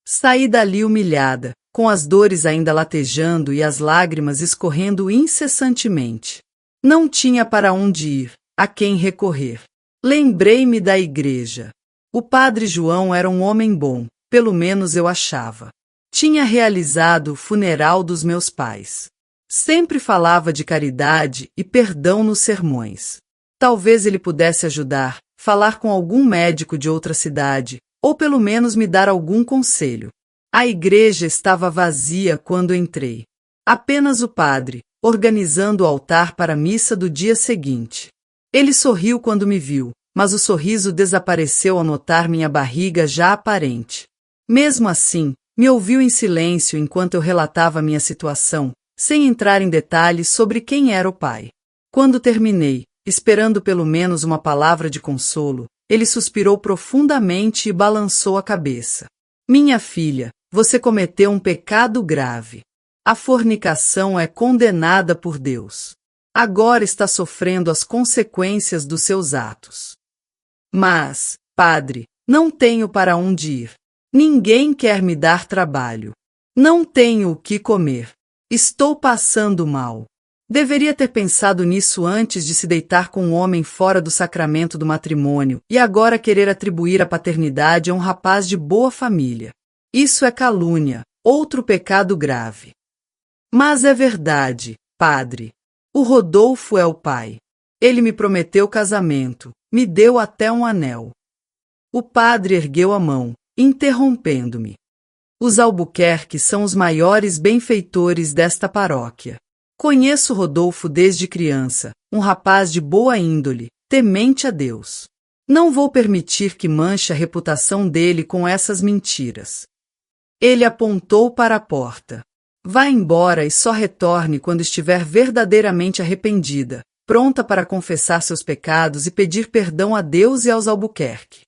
A: Saí dali humilhada, com as dores ainda latejando e as lágrimas escorrendo incessantemente. Não tinha para onde ir, a quem recorrer. Lembrei-me da igreja. O padre João era um homem bom, pelo menos eu achava. Tinha realizado o funeral dos meus pais. Sempre falava de caridade e perdão nos sermões. Talvez ele pudesse ajudar, falar com algum médico de outra cidade, ou pelo menos me dar algum conselho. A igreja estava vazia quando entrei. Apenas o padre, organizando o altar para a missa do dia seguinte. Ele sorriu quando me viu, mas o sorriso desapareceu ao notar minha barriga já aparente. Mesmo assim, me ouviu em silêncio enquanto eu relatava minha situação, sem entrar em detalhes sobre quem era o pai. Quando terminei, esperando pelo menos uma palavra de consolo, ele suspirou profundamente e balançou a cabeça. Minha filha, você cometeu um pecado grave. A fornicação é condenada por Deus. Agora está sofrendo as consequências dos seus atos. Mas, padre, não tenho para onde ir. Ninguém quer me dar trabalho. Não tenho o que comer. Estou passando mal. Deveria ter pensado nisso antes de se deitar com um homem fora do sacramento do matrimônio e agora querer atribuir a paternidade a um rapaz de boa família. Isso é calúnia, outro pecado grave. Mas é verdade, padre. O Rodolfo é o pai. Ele me prometeu casamento, me deu até um anel. O padre ergueu a mão, interrompendo-me. Os Albuquerque são os maiores benfeitores desta paróquia. Conheço Rodolfo desde criança, um rapaz de boa índole, temente a Deus. Não vou permitir que manche a reputação dele com essas mentiras. Ele apontou para a porta. Vá embora e só retorne quando estiver verdadeiramente arrependida, pronta para confessar seus pecados e pedir perdão a Deus e aos Albuquerque.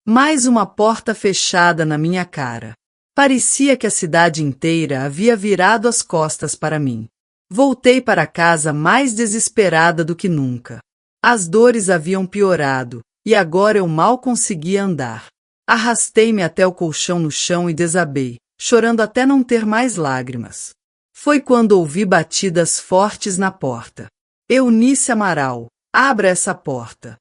A: Mais uma porta fechada na minha cara. Parecia que a cidade inteira havia virado as costas para mim. Voltei para casa mais desesperada do que nunca. As dores haviam piorado, e agora eu mal conseguia andar. Arrastei-me até o colchão no chão e desabei, chorando até não ter mais lágrimas. Foi quando ouvi batidas fortes na porta. Eunice Amaral, abra essa porta.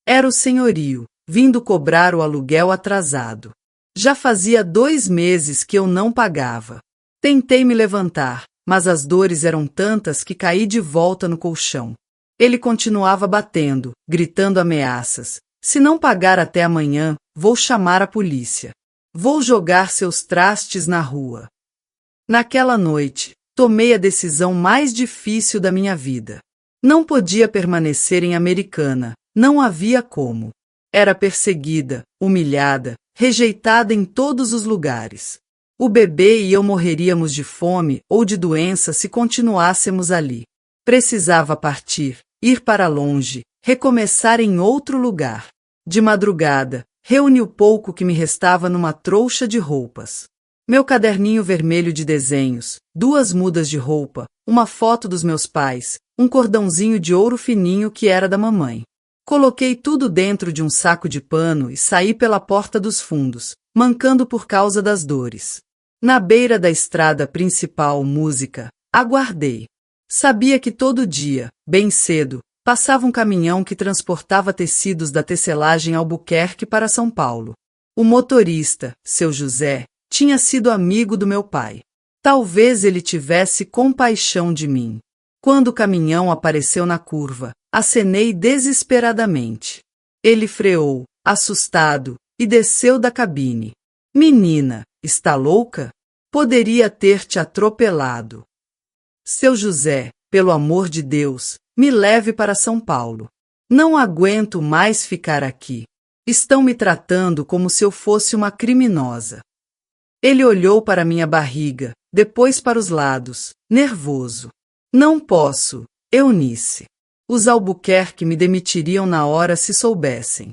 A: Era o senhorio, vindo cobrar o aluguel atrasado. Já fazia 2 meses que eu não pagava. Tentei me levantar, mas as dores eram tantas que caí de volta no colchão. Ele continuava batendo, gritando ameaças. Se não pagar até amanhã, vou chamar a polícia. Vou jogar seus trastes na rua. Naquela noite, tomei a decisão mais difícil da minha vida. Não podia permanecer em Americana, não havia como. Era perseguida, humilhada, rejeitada em todos os lugares. O bebê e eu morreríamos de fome ou de doença se continuássemos ali. Precisava partir, ir para longe, recomeçar em outro lugar. De madrugada, reuni o pouco que me restava numa trouxa de roupas. Meu caderninho vermelho de desenhos, 2 mudas de roupa, uma foto dos meus pais, um cordãozinho de ouro fininho que era da mamãe. Coloquei tudo dentro de um saco de pano e saí pela porta dos fundos, mancando por causa das dores. Na beira da estrada principal, música, aguardei. Sabia que todo dia, bem cedo, passava um caminhão que transportava tecidos da tecelagem Albuquerque para São Paulo. O motorista, seu José, tinha sido amigo do meu pai. Talvez ele tivesse compaixão de mim. Quando o caminhão apareceu na curva, acenei desesperadamente. Ele freou, assustado, e desceu da cabine. Menina, está louca? Poderia ter te atropelado. Seu José, pelo amor de Deus, me leve para São Paulo. Não aguento mais ficar aqui. Estão me tratando como se eu fosse uma criminosa. Ele olhou para minha barriga, depois para os lados, nervoso. Não posso, Eunice. Os Albuquerque me demitiriam na hora se soubessem.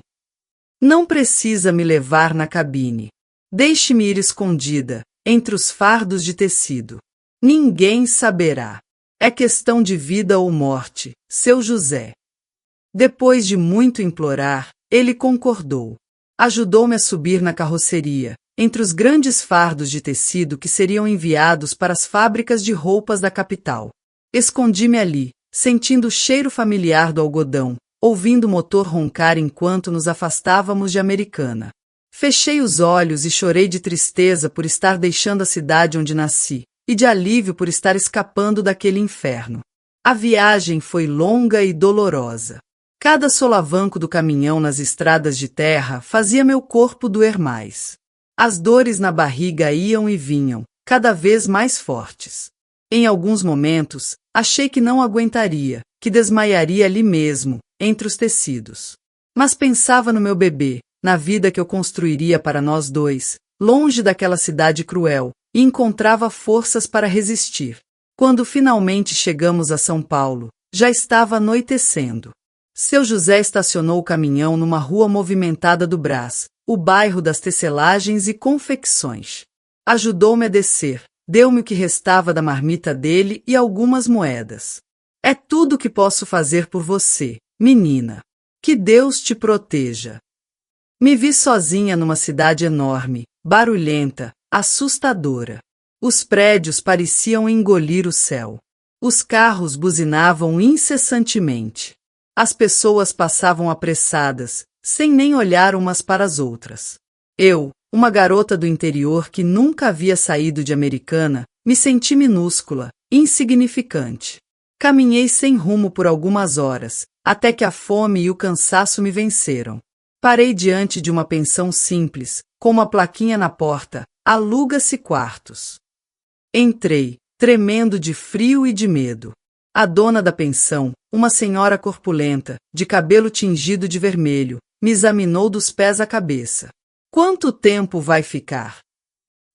A: Não precisa me levar na cabine. Deixe-me ir escondida, entre os fardos de tecido. Ninguém saberá. É questão de vida ou morte, seu José. Depois de muito implorar, ele concordou. Ajudou-me a subir na carroceria, entre os grandes fardos de tecido que seriam enviados para as fábricas de roupas da capital. Escondi-me ali, sentindo o cheiro familiar do algodão, ouvindo o motor roncar enquanto nos afastávamos de Americana. Fechei os olhos e chorei de tristeza por estar deixando a cidade onde nasci, e de alívio por estar escapando daquele inferno. A viagem foi longa e dolorosa. Cada solavanco do caminhão nas estradas de terra fazia meu corpo doer mais. As dores na barriga iam e vinham, cada vez mais fortes. Em alguns momentos, achei que não aguentaria, que desmaiaria ali mesmo, entre os tecidos. Mas pensava no meu bebê, na vida que eu construiria para nós dois, longe daquela cidade cruel, e encontrava forças para resistir. Quando finalmente chegamos a São Paulo, Já estava anoitecendo. Seu José estacionou o caminhão numa rua movimentada do Brás, o bairro das tecelagens e confecções. Ajudou-me a descer, deu-me o que restava da marmita dele e algumas moedas. É tudo o que posso fazer por você, menina. Que Deus te proteja. Me vi sozinha numa cidade enorme, barulhenta, assustadora. Os prédios pareciam engolir o céu. Os carros buzinavam incessantemente. As pessoas passavam apressadas, sem nem olhar umas para as outras. Eu, uma garota do interior que nunca havia saído de Americana, me senti minúscula, insignificante. Caminhei sem rumo por algumas horas, até que a fome e o cansaço me venceram. Parei diante de uma pensão simples, com uma plaquinha na porta: aluga-se quartos. Entrei, tremendo de frio e de medo. A dona da pensão, uma senhora corpulenta, de cabelo tingido de vermelho, me examinou dos pés à cabeça. Quanto tempo vai ficar?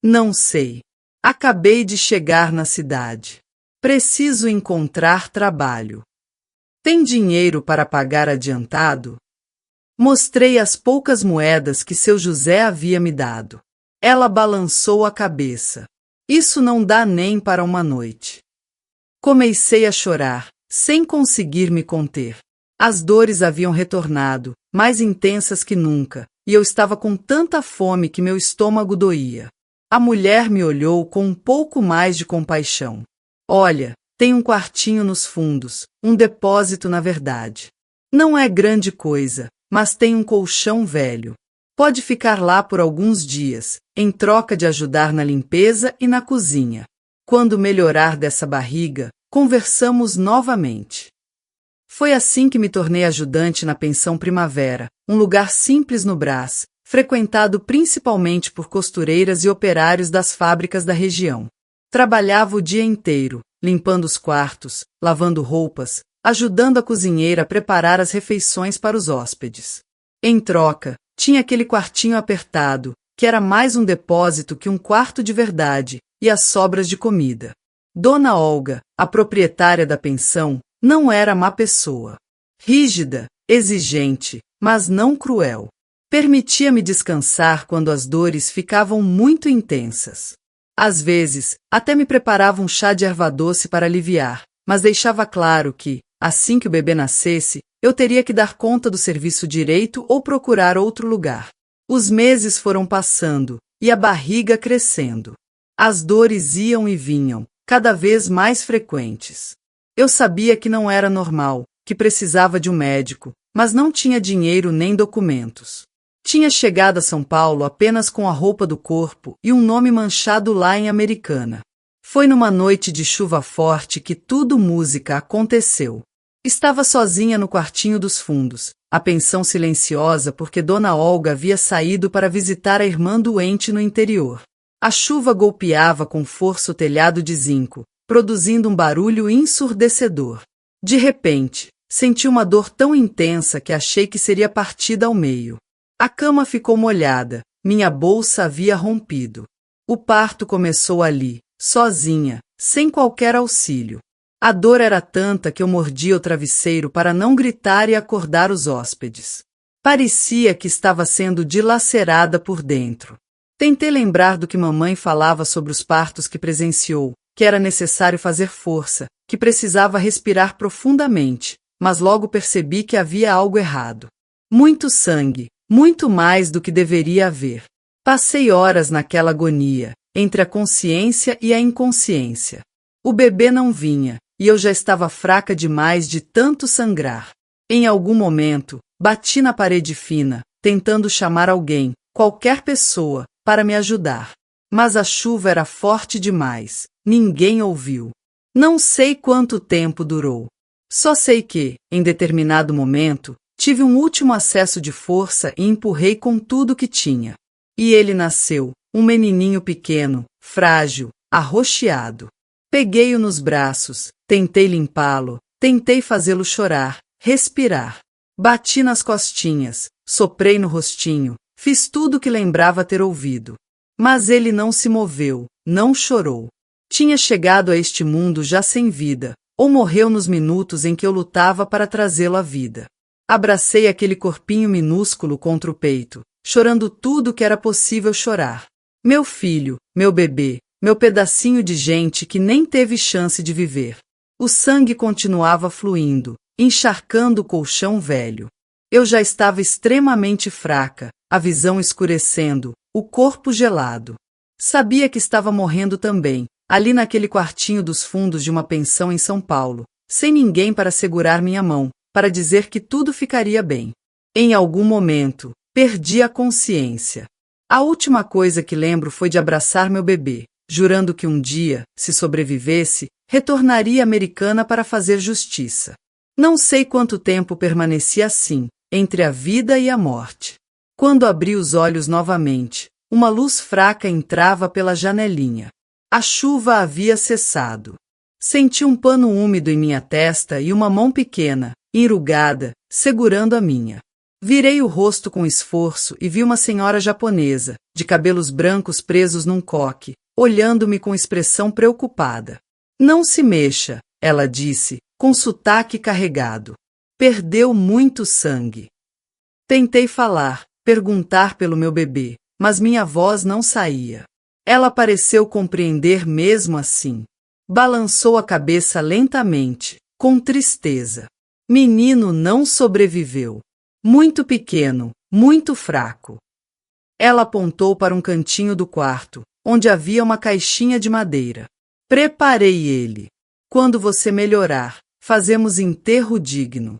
A: Não sei. Acabei de chegar na cidade. Preciso encontrar trabalho. Tem dinheiro para pagar adiantado? Mostrei as poucas moedas que seu José havia me dado. Ela balançou a cabeça. Isso não dá nem para uma noite. Comecei a chorar, sem conseguir me conter. As dores haviam retornado, mais intensas que nunca, e eu estava com tanta fome que meu estômago doía. A mulher me olhou com um pouco mais de compaixão. Olha, tem um quartinho nos fundos, um depósito na verdade. Não é grande coisa, mas tem um colchão velho. Pode ficar lá por alguns dias, em troca de ajudar na limpeza e na cozinha. Quando melhorar dessa barriga, conversamos novamente. Foi assim que me tornei ajudante na pensão Primavera, um lugar simples no Brás, frequentado principalmente por costureiras e operários das fábricas da região. Trabalhava o dia inteiro, limpando os quartos, lavando roupas, ajudando a cozinheira a preparar as refeições para os hóspedes. Em troca, tinha aquele quartinho apertado, que era mais um depósito que um quarto de verdade, e as sobras de comida. Dona Olga, a proprietária da pensão, não era má pessoa. Rígida, exigente, mas não cruel. Permitia-me descansar quando as dores ficavam muito intensas. Às vezes, até me preparava um chá de erva doce para aliviar, mas deixava claro que, assim que o bebê nascesse, eu teria que dar conta do serviço direito ou procurar outro lugar. Os meses foram passando, e a barriga crescendo. As dores iam e vinham, cada vez mais frequentes. Eu sabia que não era normal, que precisava de um médico, mas não tinha dinheiro nem documentos. Tinha chegado a São Paulo apenas com a roupa do corpo e um nome manchado lá em Americana. Foi numa noite de chuva forte que tudo música aconteceu. Estava sozinha no quartinho dos fundos, a pensão silenciosa porque Dona Olga havia saído para visitar a irmã doente no interior. A chuva golpeava com força o telhado de zinco, produzindo um barulho ensurdecedor. De repente, senti uma dor tão intensa que achei que seria partida ao meio. A cama ficou molhada, minha bolsa havia rompido. O parto começou ali, sozinha, sem qualquer auxílio. A dor era tanta que eu mordia o travesseiro para não gritar e acordar os hóspedes. Parecia que estava sendo dilacerada por dentro. Tentei lembrar do que mamãe falava sobre os partos que presenciou, que era necessário fazer força, que precisava respirar profundamente, mas logo percebi que havia algo errado. Muito sangue, muito mais do que deveria haver. Passei horas naquela agonia, entre a consciência e a inconsciência. O bebê não vinha, e eu já estava fraca demais de tanto sangrar. Em algum momento, bati na parede fina, tentando chamar alguém, qualquer pessoa, para me ajudar. Mas a chuva era forte demais, ninguém ouviu. Não sei quanto tempo durou. Só sei que, em determinado momento, tive um último acesso de força e empurrei com tudo que tinha. E ele nasceu, um menininho pequeno, frágil, arroxeado. Peguei-o nos braços, tentei limpá-lo, tentei fazê-lo chorar, respirar. Bati nas costinhas, soprei no rostinho, fiz tudo o que lembrava ter ouvido. Mas ele não se moveu, não chorou. Tinha chegado a este mundo já sem vida, ou morreu nos minutos em que eu lutava para trazê-lo à vida. Abracei aquele corpinho minúsculo contra o peito, chorando tudo o que era possível chorar. Meu filho, meu bebê, meu pedacinho de gente que nem teve chance de viver. O sangue continuava fluindo, encharcando o colchão velho. Eu já estava extremamente fraca, a visão escurecendo, o corpo gelado. Sabia que estava morrendo também, ali naquele quartinho dos fundos de uma pensão em São Paulo, sem ninguém para segurar minha mão, para dizer que tudo ficaria bem. Em algum momento, perdi a consciência. A última coisa que lembro foi de abraçar meu bebê, jurando que um dia, se sobrevivesse, retornaria americana para fazer justiça. Não sei quanto tempo permaneci assim, entre a vida e a morte. Quando abri os olhos novamente, uma luz fraca entrava pela janelinha. A chuva havia cessado. Senti um pano úmido em minha testa e uma mão pequena, enrugada, segurando a minha. Virei o rosto com esforço e vi uma senhora japonesa, de cabelos brancos presos num coque, olhando-me com expressão preocupada. Não se mexa, ela disse, com sotaque carregado. Perdeu muito sangue. Tentei falar, perguntar pelo meu bebê, mas minha voz não saía. Ela pareceu compreender mesmo assim. Balançou a cabeça lentamente, com tristeza. Menino não sobreviveu. Muito pequeno, muito fraco. Ela apontou para um cantinho do quarto, onde havia uma caixinha de madeira. Preparei ele. Quando você melhorar, fazemos enterro digno.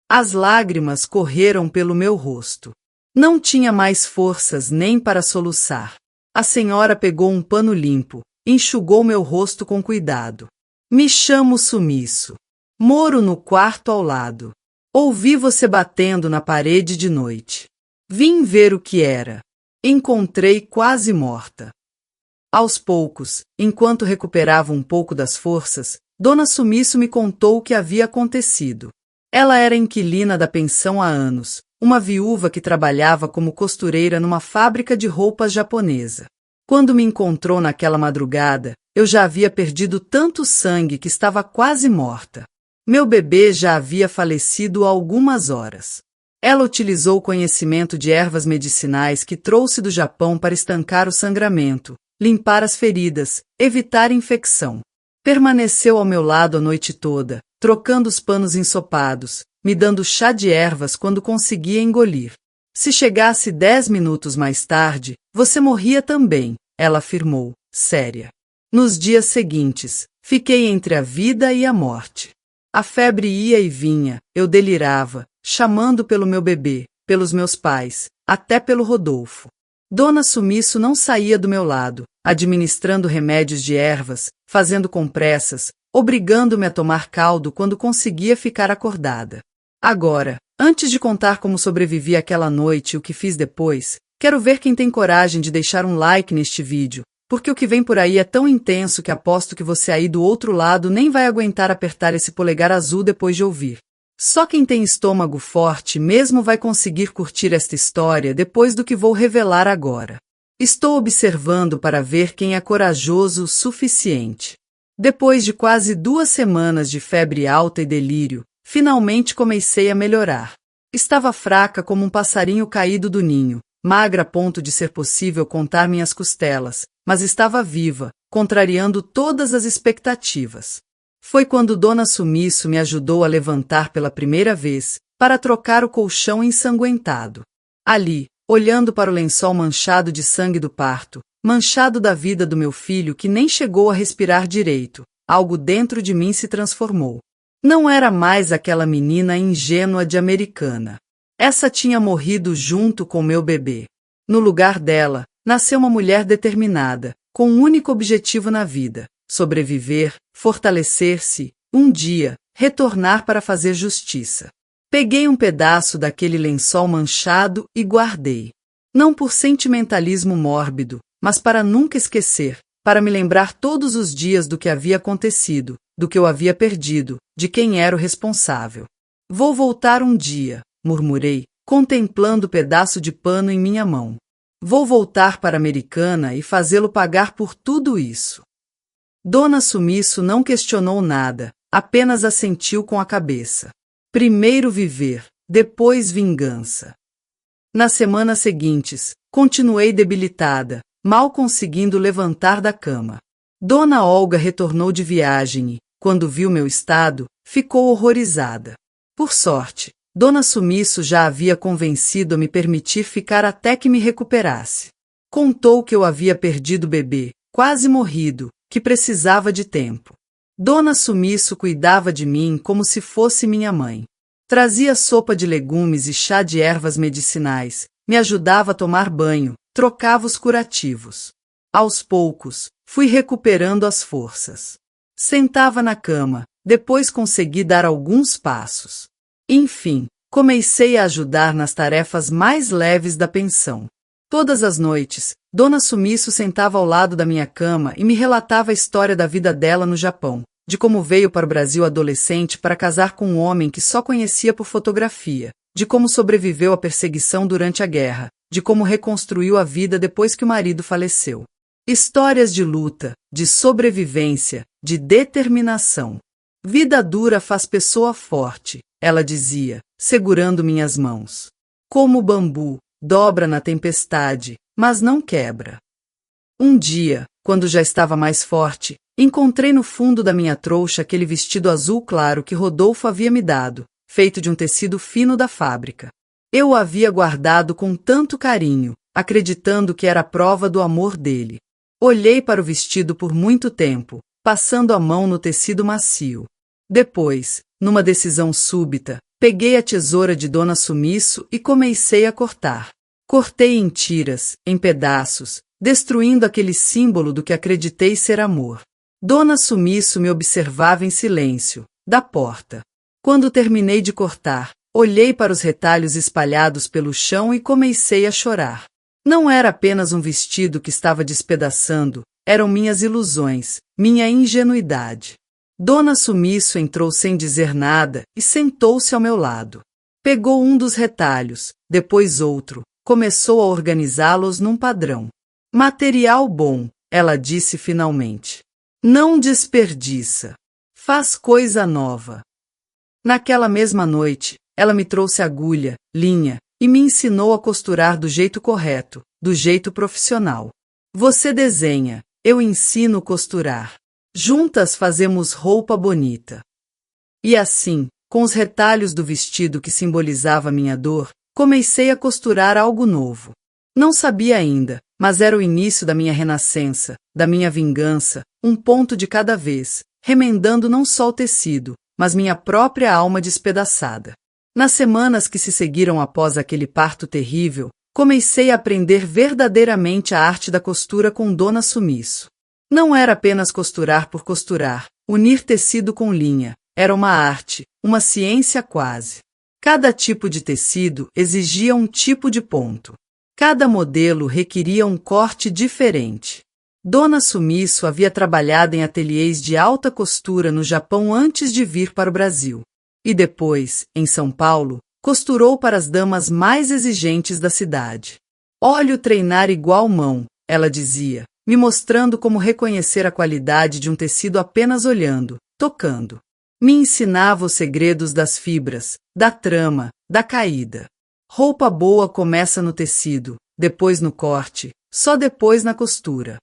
A: As lágrimas correram pelo meu rosto. Não tinha mais forças nem para soluçar. A senhora pegou um pano limpo, enxugou meu rosto com cuidado. Me chamo Sumiço. Moro no quarto ao lado. Ouvi você batendo na parede de noite. Vim ver o que era. Encontrei quase morta. Aos poucos, enquanto recuperava um pouco das forças, Dona Sumiço me contou o que havia acontecido. Ela era inquilina da pensão há anos, uma viúva que trabalhava como costureira numa fábrica de roupas japonesa. Quando me encontrou naquela madrugada, eu já havia perdido tanto sangue que estava quase morta. Meu bebê já havia falecido há algumas horas. Ela utilizou o conhecimento de ervas medicinais que trouxe do Japão para estancar o sangramento, limpar as feridas, evitar infecção. Permaneceu ao meu lado a noite toda, trocando os panos ensopados, me dando chá de ervas quando conseguia engolir. Se chegasse 10 minutos mais tarde, você morria também, ela afirmou, séria. Nos dias seguintes, fiquei entre a vida e a morte. A febre ia e vinha, eu delirava, chamando pelo meu bebê, pelos meus pais, até pelo Rodolfo. Dona Sumiço não saía do meu lado, administrando remédios de ervas, fazendo compressas, obrigando-me a tomar caldo quando conseguia ficar acordada. Agora, antes de contar como sobrevivi àquela noite e o que fiz depois, quero ver quem tem coragem de deixar um like neste vídeo, porque o que vem por aí é tão intenso que aposto que você aí do outro lado nem vai aguentar apertar esse polegar azul depois de ouvir. Só quem tem estômago forte mesmo vai conseguir curtir esta história depois do que vou revelar agora. Estou observando para ver quem é corajoso o suficiente. Depois de quase 2 semanas de febre alta e delírio, finalmente comecei a melhorar. Estava fraca como um passarinho caído do ninho, magra a ponto de ser possível contar minhas costelas, mas estava viva, contrariando todas as expectativas. Foi quando Dona Sumiço me ajudou a levantar pela primeira vez, para trocar o colchão ensanguentado. Ali, olhando para o lençol manchado de sangue do parto, manchado da vida do meu filho que nem chegou a respirar direito, algo dentro de mim se transformou. Não era mais aquela menina ingênua de americana. Essa tinha morrido junto com meu bebê. No lugar dela, nasceu uma mulher determinada, com um único objetivo na vida: sobreviver, fortalecer-se, um dia, retornar para fazer justiça. Peguei um pedaço daquele lençol manchado e guardei. Não por sentimentalismo mórbido, mas para nunca esquecer, para me lembrar todos os dias do que havia acontecido, do que eu havia perdido, de quem era o responsável. Vou voltar um dia, murmurei, contemplando o pedaço de pano em minha mão. Vou voltar para a Americana e fazê-lo pagar por tudo isso. Dona Sumiço não questionou nada, apenas assentiu com a cabeça. Primeiro viver, depois vingança. Nas semanas seguintes, continuei debilitada, mal conseguindo levantar da cama. Dona Olga retornou de viagem e, quando viu meu estado, ficou horrorizada. Por sorte, Dona Sumiço já havia convencido a me permitir ficar até que me recuperasse. Contou que eu havia perdido o bebê, quase morrido, que precisava de tempo. Dona Sumiço cuidava de mim como se fosse minha mãe. Trazia sopa de legumes e chá de ervas medicinais, me ajudava a tomar banho, trocava os curativos. Aos poucos, fui recuperando as forças. Sentava na cama, depois consegui dar alguns passos. Enfim, comecei a ajudar nas tarefas mais leves da pensão. Todas as noites, Dona Sumiço sentava ao lado da minha cama e me relatava a história da vida dela no Japão, de como veio para o Brasil adolescente para casar com um homem que só conhecia por fotografia, de como sobreviveu à perseguição durante a guerra, de como reconstruiu a vida depois que o marido faleceu. Histórias de luta, de sobrevivência, de determinação. Vida dura faz pessoa forte, ela dizia, segurando minhas mãos. Como o bambu, dobra na tempestade, mas não quebra. Um dia, quando já estava mais forte, encontrei no fundo da minha trouxa aquele vestido azul claro que Rodolfo havia me dado, feito de um tecido fino da fábrica. Eu o havia guardado com tanto carinho, acreditando que era a prova do amor dele. Olhei para o vestido por muito tempo, passando a mão no tecido macio. Depois, numa decisão súbita, peguei a tesoura de Dona Sumiço e comecei a cortar. Cortei em tiras, em pedaços, destruindo aquele símbolo do que acreditei ser amor. Dona Sumiço me observava em silêncio, da porta. Quando terminei de cortar, olhei para os retalhos espalhados pelo chão e comecei a chorar. Não era apenas um vestido que estava despedaçando, eram minhas ilusões, minha ingenuidade. Dona Sumiço entrou sem dizer nada e sentou-se ao meu lado. Pegou um dos retalhos, depois outro, começou a organizá-los num padrão. Material bom, ela disse finalmente. Não desperdiça. Faz coisa nova. Naquela mesma noite, ela me trouxe agulha, linha, e me ensinou a costurar do jeito correto, do jeito profissional. Você desenha, eu ensino a costurar. Juntas fazemos roupa bonita. E assim, com os retalhos do vestido que simbolizava minha dor, comecei a costurar algo novo. Não sabia ainda, mas era o início da minha renascença, da minha vingança, um ponto de cada vez, remendando não só o tecido, mas minha própria alma despedaçada. Nas semanas que se seguiram após aquele parto terrível, comecei a aprender verdadeiramente a arte da costura com Dona Sumiço. Não era apenas costurar por costurar, unir tecido com linha, era uma arte, uma ciência quase. Cada tipo de tecido exigia um tipo de ponto. Cada modelo requeria um corte diferente. Dona Sumiço havia trabalhado em ateliês de alta costura no Japão antes de vir para o Brasil. E depois, em São Paulo, costurou para as damas mais exigentes da cidade. Olhe treinar igual mão, ela dizia, me mostrando como reconhecer a qualidade de um tecido apenas olhando, tocando. Me ensinava os segredos das fibras, da trama, da caída. Roupa boa começa no tecido, depois no corte, só depois na costura.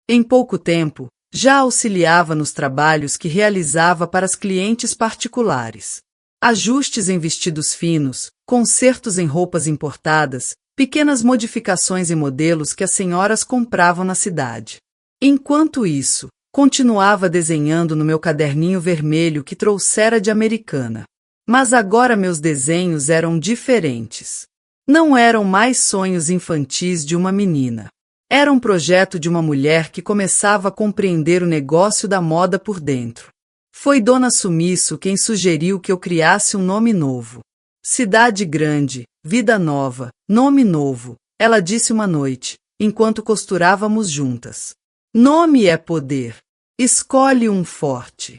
A: Em pouco tempo, já auxiliava nos trabalhos que realizava para as clientes particulares. Ajustes em vestidos finos, consertos em roupas importadas, pequenas modificações em modelos que as senhoras compravam na cidade. Enquanto isso, continuava desenhando no meu caderninho vermelho que trouxera de Americana. Mas agora meus desenhos eram diferentes. Não eram mais sonhos infantis de uma menina. Era um projeto de uma mulher que começava a compreender o negócio da moda por dentro. Foi Dona Sumiço quem sugeriu que eu criasse um nome novo. Cidade grande, vida nova, nome novo, ela disse uma noite, enquanto costurávamos juntas. Nome é poder. Escolhe um forte.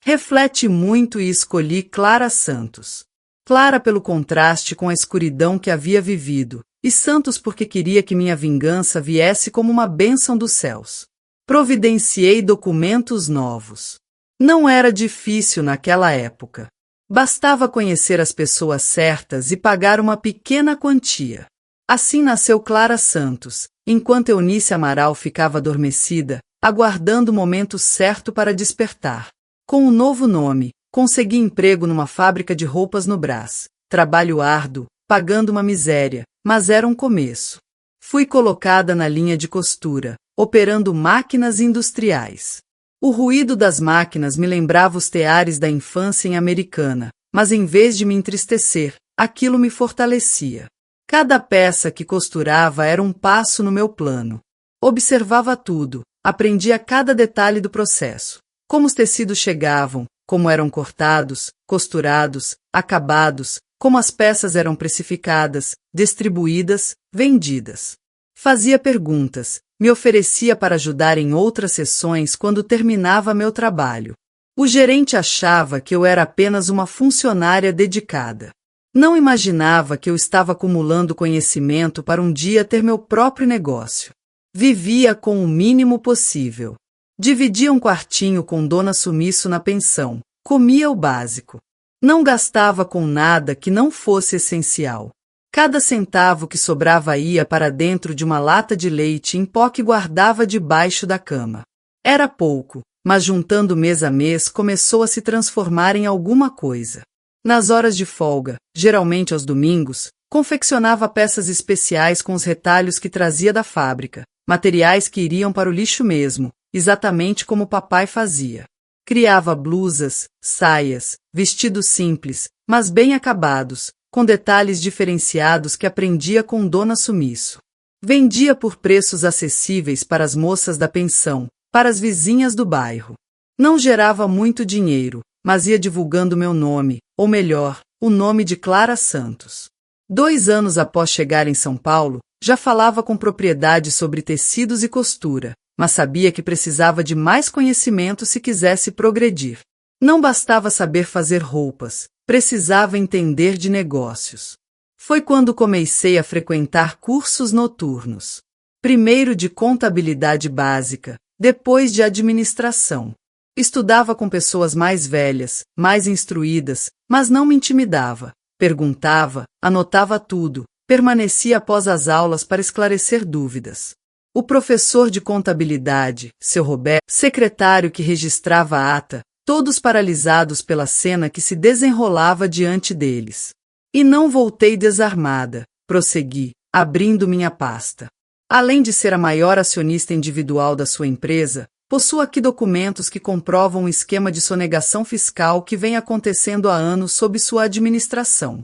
A: Reflete muito e escolhi Clara Santos. Clara pelo contraste com a escuridão que havia vivido, e Santos porque queria que minha vingança viesse como uma bênção dos céus. Providenciei documentos novos. Não era difícil naquela época. Bastava conhecer as pessoas certas e pagar uma pequena quantia. Assim nasceu Clara Santos, enquanto Eunice Amaral ficava adormecida, aguardando o momento certo para despertar. Com um novo nome, consegui emprego numa fábrica de roupas no Brás. Trabalho árduo, pagando uma miséria, mas era um começo. Fui colocada na linha de costura, operando máquinas industriais. O ruído das máquinas me lembrava os teares da infância em Americana, mas em vez de me entristecer, aquilo me fortalecia. Cada peça que costurava era um passo no meu plano. Observava tudo, aprendia cada detalhe do processo. Como os tecidos chegavam, como eram cortados, costurados, acabados, como as peças eram precificadas, distribuídas, vendidas. Fazia perguntas, me oferecia para ajudar em outras sessões quando terminava meu trabalho. O gerente achava que eu era apenas uma funcionária dedicada. Não imaginava que eu estava acumulando conhecimento para um dia ter meu próprio negócio. Vivia com o mínimo possível. Dividia um quartinho com Dona Sumiço na pensão, comia o básico. Não gastava com nada que não fosse essencial. Cada centavo que sobrava ia para dentro de uma lata de leite em pó que guardava debaixo da cama. Era pouco, mas juntando mês a mês começou a se transformar em alguma coisa. Nas horas de folga, geralmente aos domingos, confeccionava peças especiais com os retalhos que trazia da fábrica, materiais que iriam para o lixo mesmo, exatamente como papai fazia. Criava blusas, saias, vestidos simples, mas bem acabados, com detalhes diferenciados que aprendia com Dona Sumiço. Vendia por preços acessíveis para as moças da pensão, para as vizinhas do bairro. Não gerava muito dinheiro, mas ia divulgando meu nome, ou melhor, o nome de Clara Santos. 2 anos após chegar em São Paulo, já falava com propriedade sobre tecidos e costura, mas sabia que precisava de mais conhecimento se quisesse progredir. Não bastava saber fazer roupas, precisava entender de negócios. Foi quando comecei a frequentar cursos noturnos. Primeiro de contabilidade básica, depois de administração. Estudava com pessoas mais velhas, mais instruídas, mas não me intimidava. Perguntava, anotava tudo, permanecia após as aulas para esclarecer dúvidas. O professor de contabilidade, seu Roberto, secretário que registrava a ata, todos paralisados pela cena que se desenrolava diante deles. E não voltei desarmada, prossegui, abrindo minha pasta. Além de ser a maior acionista individual da sua empresa, possuo aqui documentos que comprovam um esquema de sonegação fiscal que vem acontecendo há anos sob sua administração.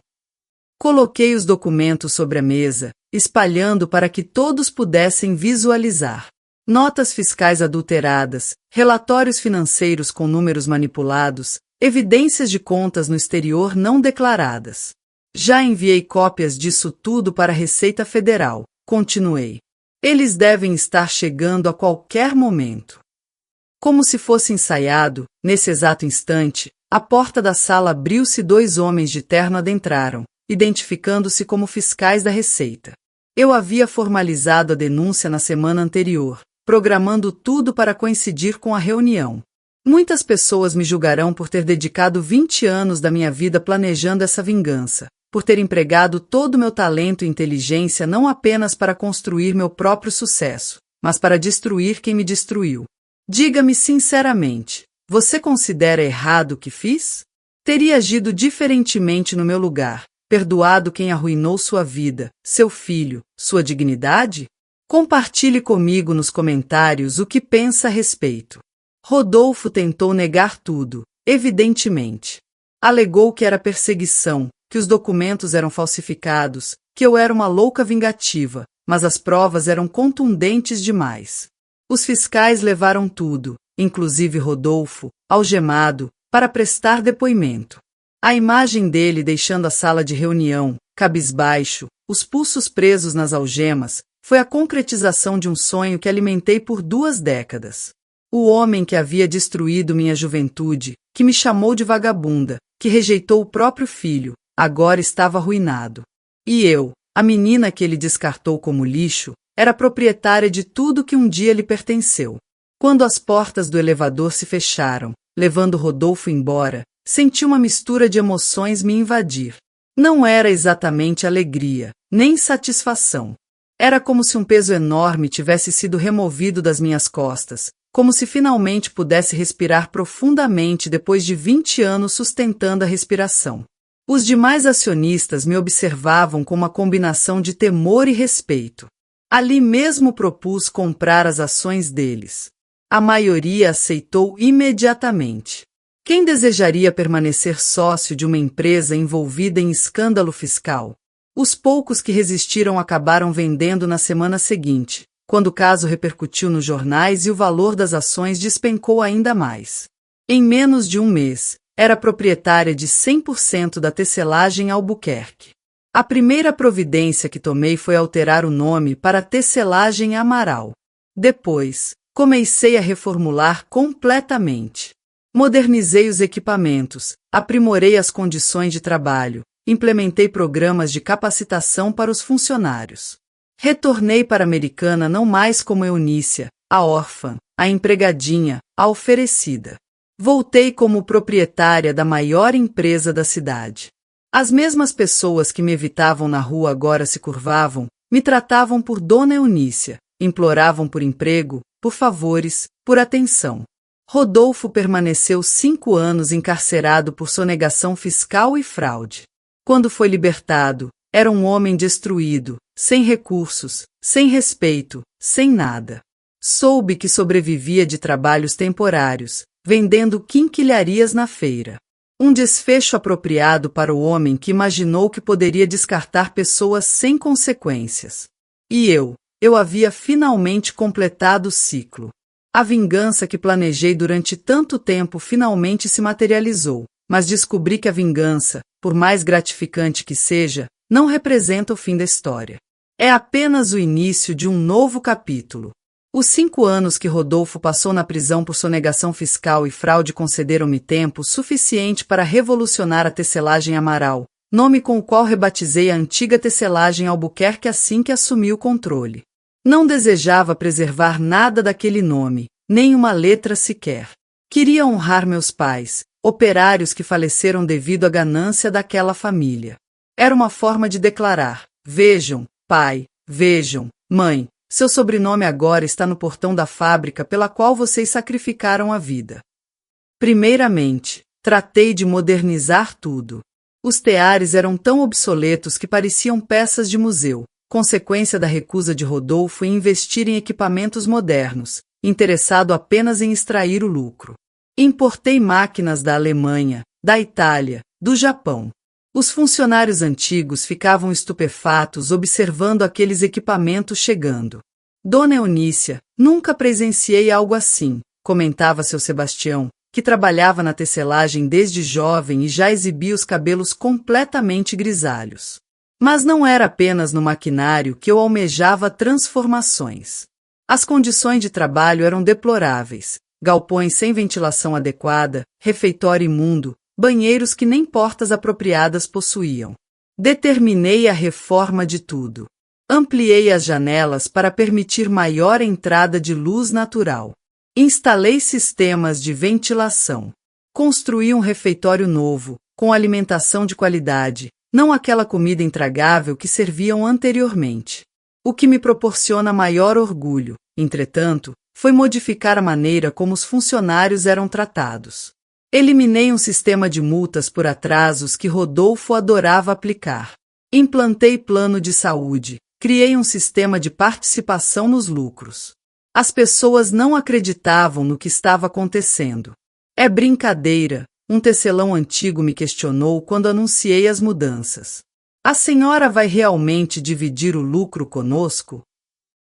A: Coloquei os documentos sobre a mesa, espalhando para que todos pudessem visualizar. Notas fiscais adulteradas, relatórios financeiros com números manipulados, evidências de contas no exterior não declaradas. Já enviei cópias disso tudo para a Receita Federal, continuei. Eles devem estar chegando a qualquer momento. Como se fosse ensaiado, nesse exato instante, a porta da sala abriu-se e 2 homens de terno adentraram, identificando-se como fiscais da Receita. Eu havia formalizado a denúncia na semana anterior, programando tudo para coincidir com a reunião. Muitas pessoas me julgarão por ter dedicado 20 anos da minha vida planejando essa vingança, por ter empregado todo o meu talento e inteligência não apenas para construir meu próprio sucesso, mas para destruir quem me destruiu. Diga-me sinceramente, você considera errado o que fiz? Teria agido diferentemente no meu lugar, perdoado quem arruinou sua vida, seu filho, sua dignidade? Compartilhe comigo nos comentários o que pensa a respeito. Rodolfo tentou negar tudo, evidentemente. Alegou que era perseguição, que os documentos eram falsificados, que eu era uma louca vingativa, mas as provas eram contundentes demais. Os fiscais levaram tudo, inclusive Rodolfo, algemado, para prestar depoimento. A imagem dele deixando a sala de reunião, cabisbaixo, os pulsos presos nas algemas, foi a concretização de um sonho que alimentei por 2 décadas. O homem que havia destruído minha juventude, que me chamou de vagabunda, que rejeitou o próprio filho, agora estava arruinado. E eu, a menina que ele descartou como lixo, era proprietária de tudo que um dia lhe pertenceu. Quando as portas do elevador se fecharam, levando Rodolfo embora, senti uma mistura de emoções me invadir. Não era exatamente alegria, nem satisfação. Era como se um peso enorme tivesse sido removido das minhas costas, como se finalmente pudesse respirar profundamente depois de 20 anos sustentando a respiração. Os demais acionistas me observavam com uma combinação de temor e respeito. Ali mesmo propus comprar as ações deles. A maioria aceitou imediatamente. Quem desejaria permanecer sócio de uma empresa envolvida em escândalo fiscal? Os poucos que resistiram acabaram vendendo na semana seguinte, quando o caso repercutiu nos jornais e o valor das ações despencou ainda mais. Em menos de um mês, era proprietária de 100% da tecelagem Albuquerque. A primeira providência que tomei foi alterar o nome para Tecelagem Amaral. Depois, comecei a reformular completamente. Modernizei os equipamentos, aprimorei as condições de trabalho, implementei programas de capacitação para os funcionários. Retornei para a Americana não mais como Eunícia, a órfã, a empregadinha, a oferecida. Voltei como proprietária da maior empresa da cidade. As mesmas pessoas que me evitavam na rua agora se curvavam, me tratavam por Dona Eunícia, imploravam por emprego, por favores, por atenção. Rodolfo permaneceu 5 anos encarcerado por sonegação fiscal e fraude. Quando foi libertado, era um homem destruído, sem recursos, sem respeito, sem nada. Soube que sobrevivia de trabalhos temporários, vendendo quinquilharias na feira. Um desfecho apropriado para o homem que imaginou que poderia descartar pessoas sem consequências. E eu havia finalmente completado o ciclo. A vingança que planejei durante tanto tempo finalmente se materializou, mas descobri que a vingança, por mais gratificante que seja, não representa o fim da história. É apenas o início de um novo capítulo. Os 5 anos que Rodolfo passou na prisão por sonegação fiscal e fraude concederam-me tempo suficiente para revolucionar a tecelagem Amaral, nome com o qual rebatizei a antiga tecelagem Albuquerque assim que assumi o controle. Não desejava preservar nada daquele nome, nem uma letra sequer. Queria honrar meus pais, operários que faleceram devido à ganância daquela família. Era uma forma de declarar: vejam, pai, vejam, mãe, seu sobrenome agora está no portão da fábrica pela qual vocês sacrificaram a vida. Primeiramente, tratei de modernizar tudo. Os teares eram tão obsoletos que pareciam peças de museu, consequência da recusa de Rodolfo em investir em equipamentos modernos, interessado apenas em extrair o lucro. Importei máquinas da Alemanha, da Itália, do Japão. Os funcionários antigos ficavam estupefatos observando aqueles equipamentos chegando. Dona Eunícia, nunca presenciei algo assim, comentava seu Sebastião, que trabalhava na tecelagem desde jovem e já exibia os cabelos completamente grisalhos. Mas não era apenas no maquinário que eu almejava transformações. As condições de trabalho eram deploráveis, galpões sem ventilação adequada, refeitório imundo, banheiros que nem portas apropriadas possuíam. Determinei a reforma de tudo. Ampliei as janelas para permitir maior entrada de luz natural. Instalei sistemas de ventilação. Construí um refeitório novo, com alimentação de qualidade, não aquela comida intragável que serviam anteriormente. O que me proporciona maior orgulho, entretanto, foi modificar a maneira como os funcionários eram tratados. Eliminei um sistema de multas por atrasos que Rodolfo adorava aplicar. Implantei plano de saúde, criei um sistema de participação nos lucros. As pessoas não acreditavam no que estava acontecendo. É brincadeira, um tecelão antigo me questionou quando anunciei as mudanças. A senhora vai realmente dividir o lucro conosco?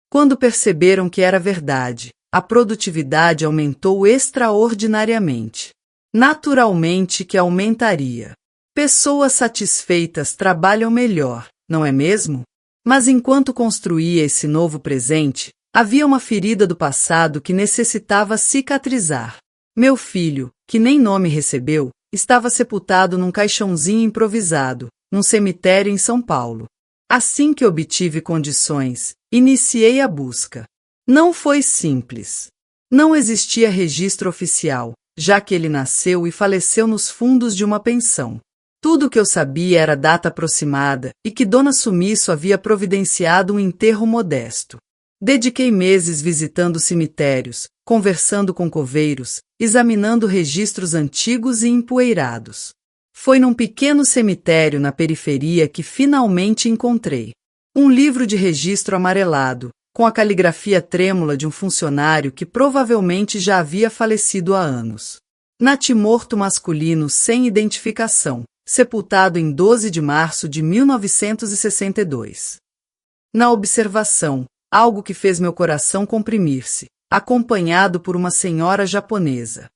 A: Quando perceberam que era verdade, a produtividade aumentou extraordinariamente. Naturalmente que aumentaria. Pessoas satisfeitas trabalham melhor, não é mesmo? Mas enquanto construía esse novo presente, havia uma ferida do passado que necessitava cicatrizar. Meu filho, que nem nome recebeu, estava sepultado num caixãozinho improvisado, num cemitério em São Paulo. Assim que obtive condições, iniciei a busca. Não foi simples. Não existia registro oficial, já que ele nasceu e faleceu nos fundos de uma pensão. Tudo o que eu sabia era a data aproximada e que Dona Sumiço havia providenciado um enterro modesto. Dediquei meses visitando cemitérios, conversando com coveiros, examinando registros antigos e empoeirados. Foi num pequeno cemitério na periferia que finalmente encontrei um livro de registro amarelado, com a caligrafia trêmula de um funcionário que provavelmente já havia falecido há anos. Natimorto masculino sem identificação, sepultado em 12 de março de 1962. Na observação, algo que fez meu coração comprimir-se, acompanhado por uma senhora japonesa.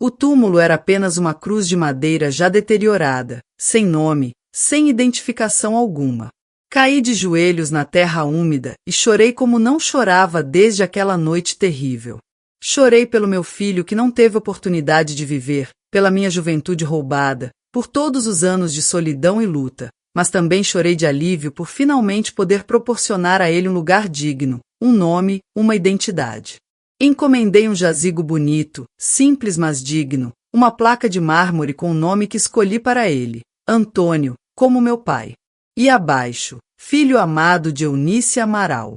A: O túmulo era apenas uma cruz de madeira já deteriorada, sem nome, sem identificação alguma. Caí de joelhos na terra úmida e chorei como não chorava desde aquela noite terrível. Chorei pelo meu filho que não teve oportunidade de viver, pela minha juventude roubada, por todos os anos de solidão e luta, mas também chorei de alívio por finalmente poder proporcionar a ele um lugar digno, um nome, uma identidade. Encomendei um jazigo bonito, simples mas digno, uma placa de mármore com o nome que escolhi para ele, Antônio, como meu pai. E abaixo, filho amado de Eunice Amaral.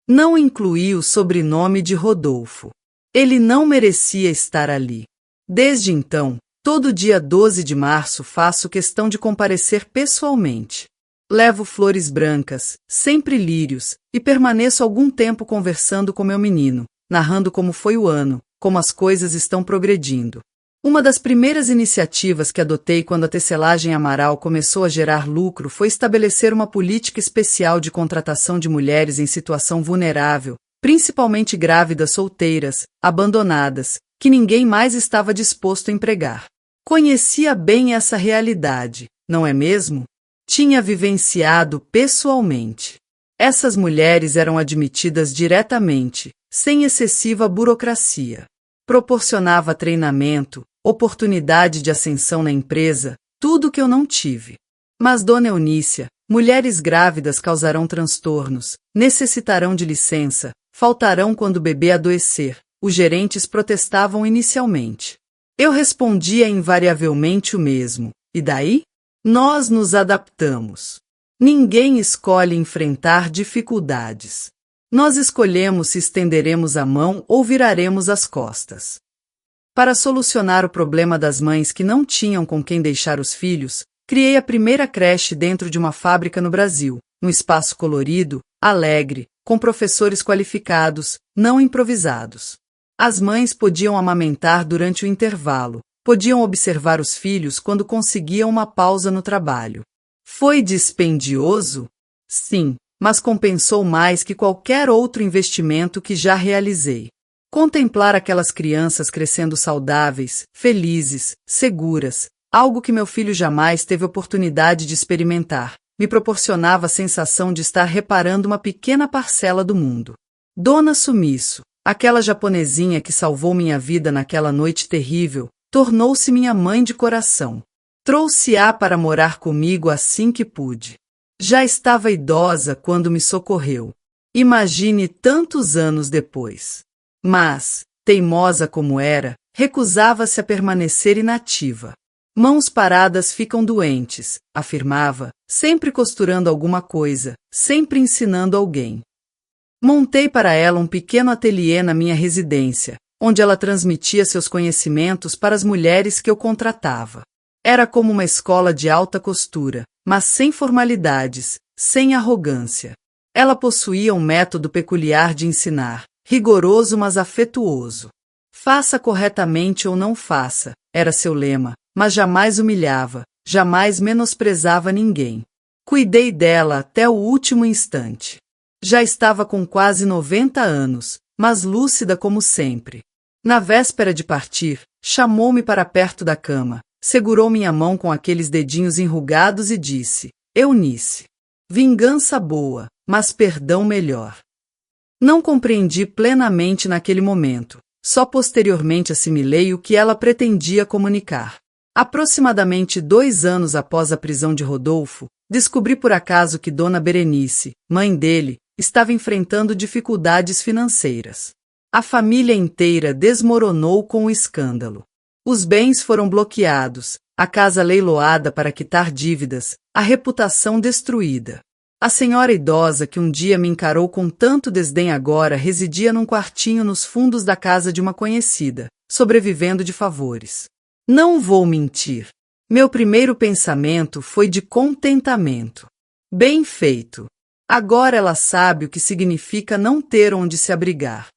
A: Não incluí o sobrenome de Rodolfo. Ele não merecia estar ali. Desde então, todo dia 12 de março faço questão de comparecer pessoalmente. Levo flores brancas, sempre lírios, e permaneço algum tempo conversando com meu menino, narrando como foi o ano, como as coisas estão progredindo. Uma das primeiras iniciativas que adotei quando a tecelagem Amaral começou a gerar lucro foi estabelecer uma política especial de contratação de mulheres em situação vulnerável, principalmente grávidas solteiras, abandonadas, que ninguém mais estava disposto a empregar. Conhecia bem essa realidade, não é mesmo? Tinha vivenciado pessoalmente. Essas mulheres eram admitidas diretamente, sem excessiva burocracia. Proporcionava treinamento, oportunidade de ascensão na empresa, tudo que eu não tive. Mas, Dona Eunícia, mulheres grávidas causarão transtornos, necessitarão de licença, faltarão quando o bebê adoecer, os gerentes protestavam inicialmente. Eu respondia invariavelmente o mesmo, e daí? Nós nos adaptamos. Ninguém escolhe enfrentar dificuldades. Nós escolhemos se estenderemos a mão ou viraremos as costas. Para solucionar o problema das mães que não tinham com quem deixar os filhos, criei a primeira creche dentro de uma fábrica no Brasil, num espaço colorido, alegre, com professores qualificados, não improvisados. As mães podiam amamentar durante o intervalo, podiam observar os filhos quando conseguiam uma pausa no trabalho. Foi dispendioso? Sim, mas compensou mais que qualquer outro investimento que já realizei. Contemplar aquelas crianças crescendo saudáveis, felizes, seguras, algo que meu filho jamais teve oportunidade de experimentar, me proporcionava a sensação de estar reparando uma pequena parcela do mundo. Dona Sumiço, aquela japonesinha que salvou minha vida naquela noite terrível, tornou-se minha mãe de coração. Trouxe-a para morar comigo assim que pude. Já estava idosa quando me socorreu. Imagine tantos anos depois. Mas, teimosa como era, recusava-se a permanecer inativa. Mãos paradas ficam doentes, afirmava, sempre costurando alguma coisa, sempre ensinando alguém. Montei para ela um pequeno ateliê na minha residência, onde ela transmitia seus conhecimentos para as mulheres que eu contratava. Era como uma escola de alta costura, mas sem formalidades, sem arrogância. Ela possuía um método peculiar de ensinar, rigoroso mas afetuoso. Faça corretamente ou não faça, era seu lema, mas jamais humilhava, jamais menosprezava ninguém. Cuidei dela até o último instante. Já estava com quase 90 anos, mas lúcida como sempre. Na véspera de partir, chamou-me para perto da cama, segurou minha mão com aqueles dedinhos enrugados e disse: Eunice, vingança boa, mas perdão melhor. Não compreendi plenamente naquele momento, só posteriormente assimilei o que ela pretendia comunicar. Aproximadamente 2 anos após a prisão de Rodolfo, descobri por acaso que Dona Berenice, mãe dele, estava enfrentando dificuldades financeiras. A família inteira desmoronou com o escândalo. Os bens foram bloqueados, a casa leiloada para quitar dívidas, a reputação destruída. A senhora idosa que um dia me encarou com tanto desdém agora residia num quartinho nos fundos da casa de uma conhecida, sobrevivendo de favores. Não vou mentir. Meu primeiro pensamento foi de contentamento. Bem feito. Agora ela sabe o que significa não ter onde se abrigar.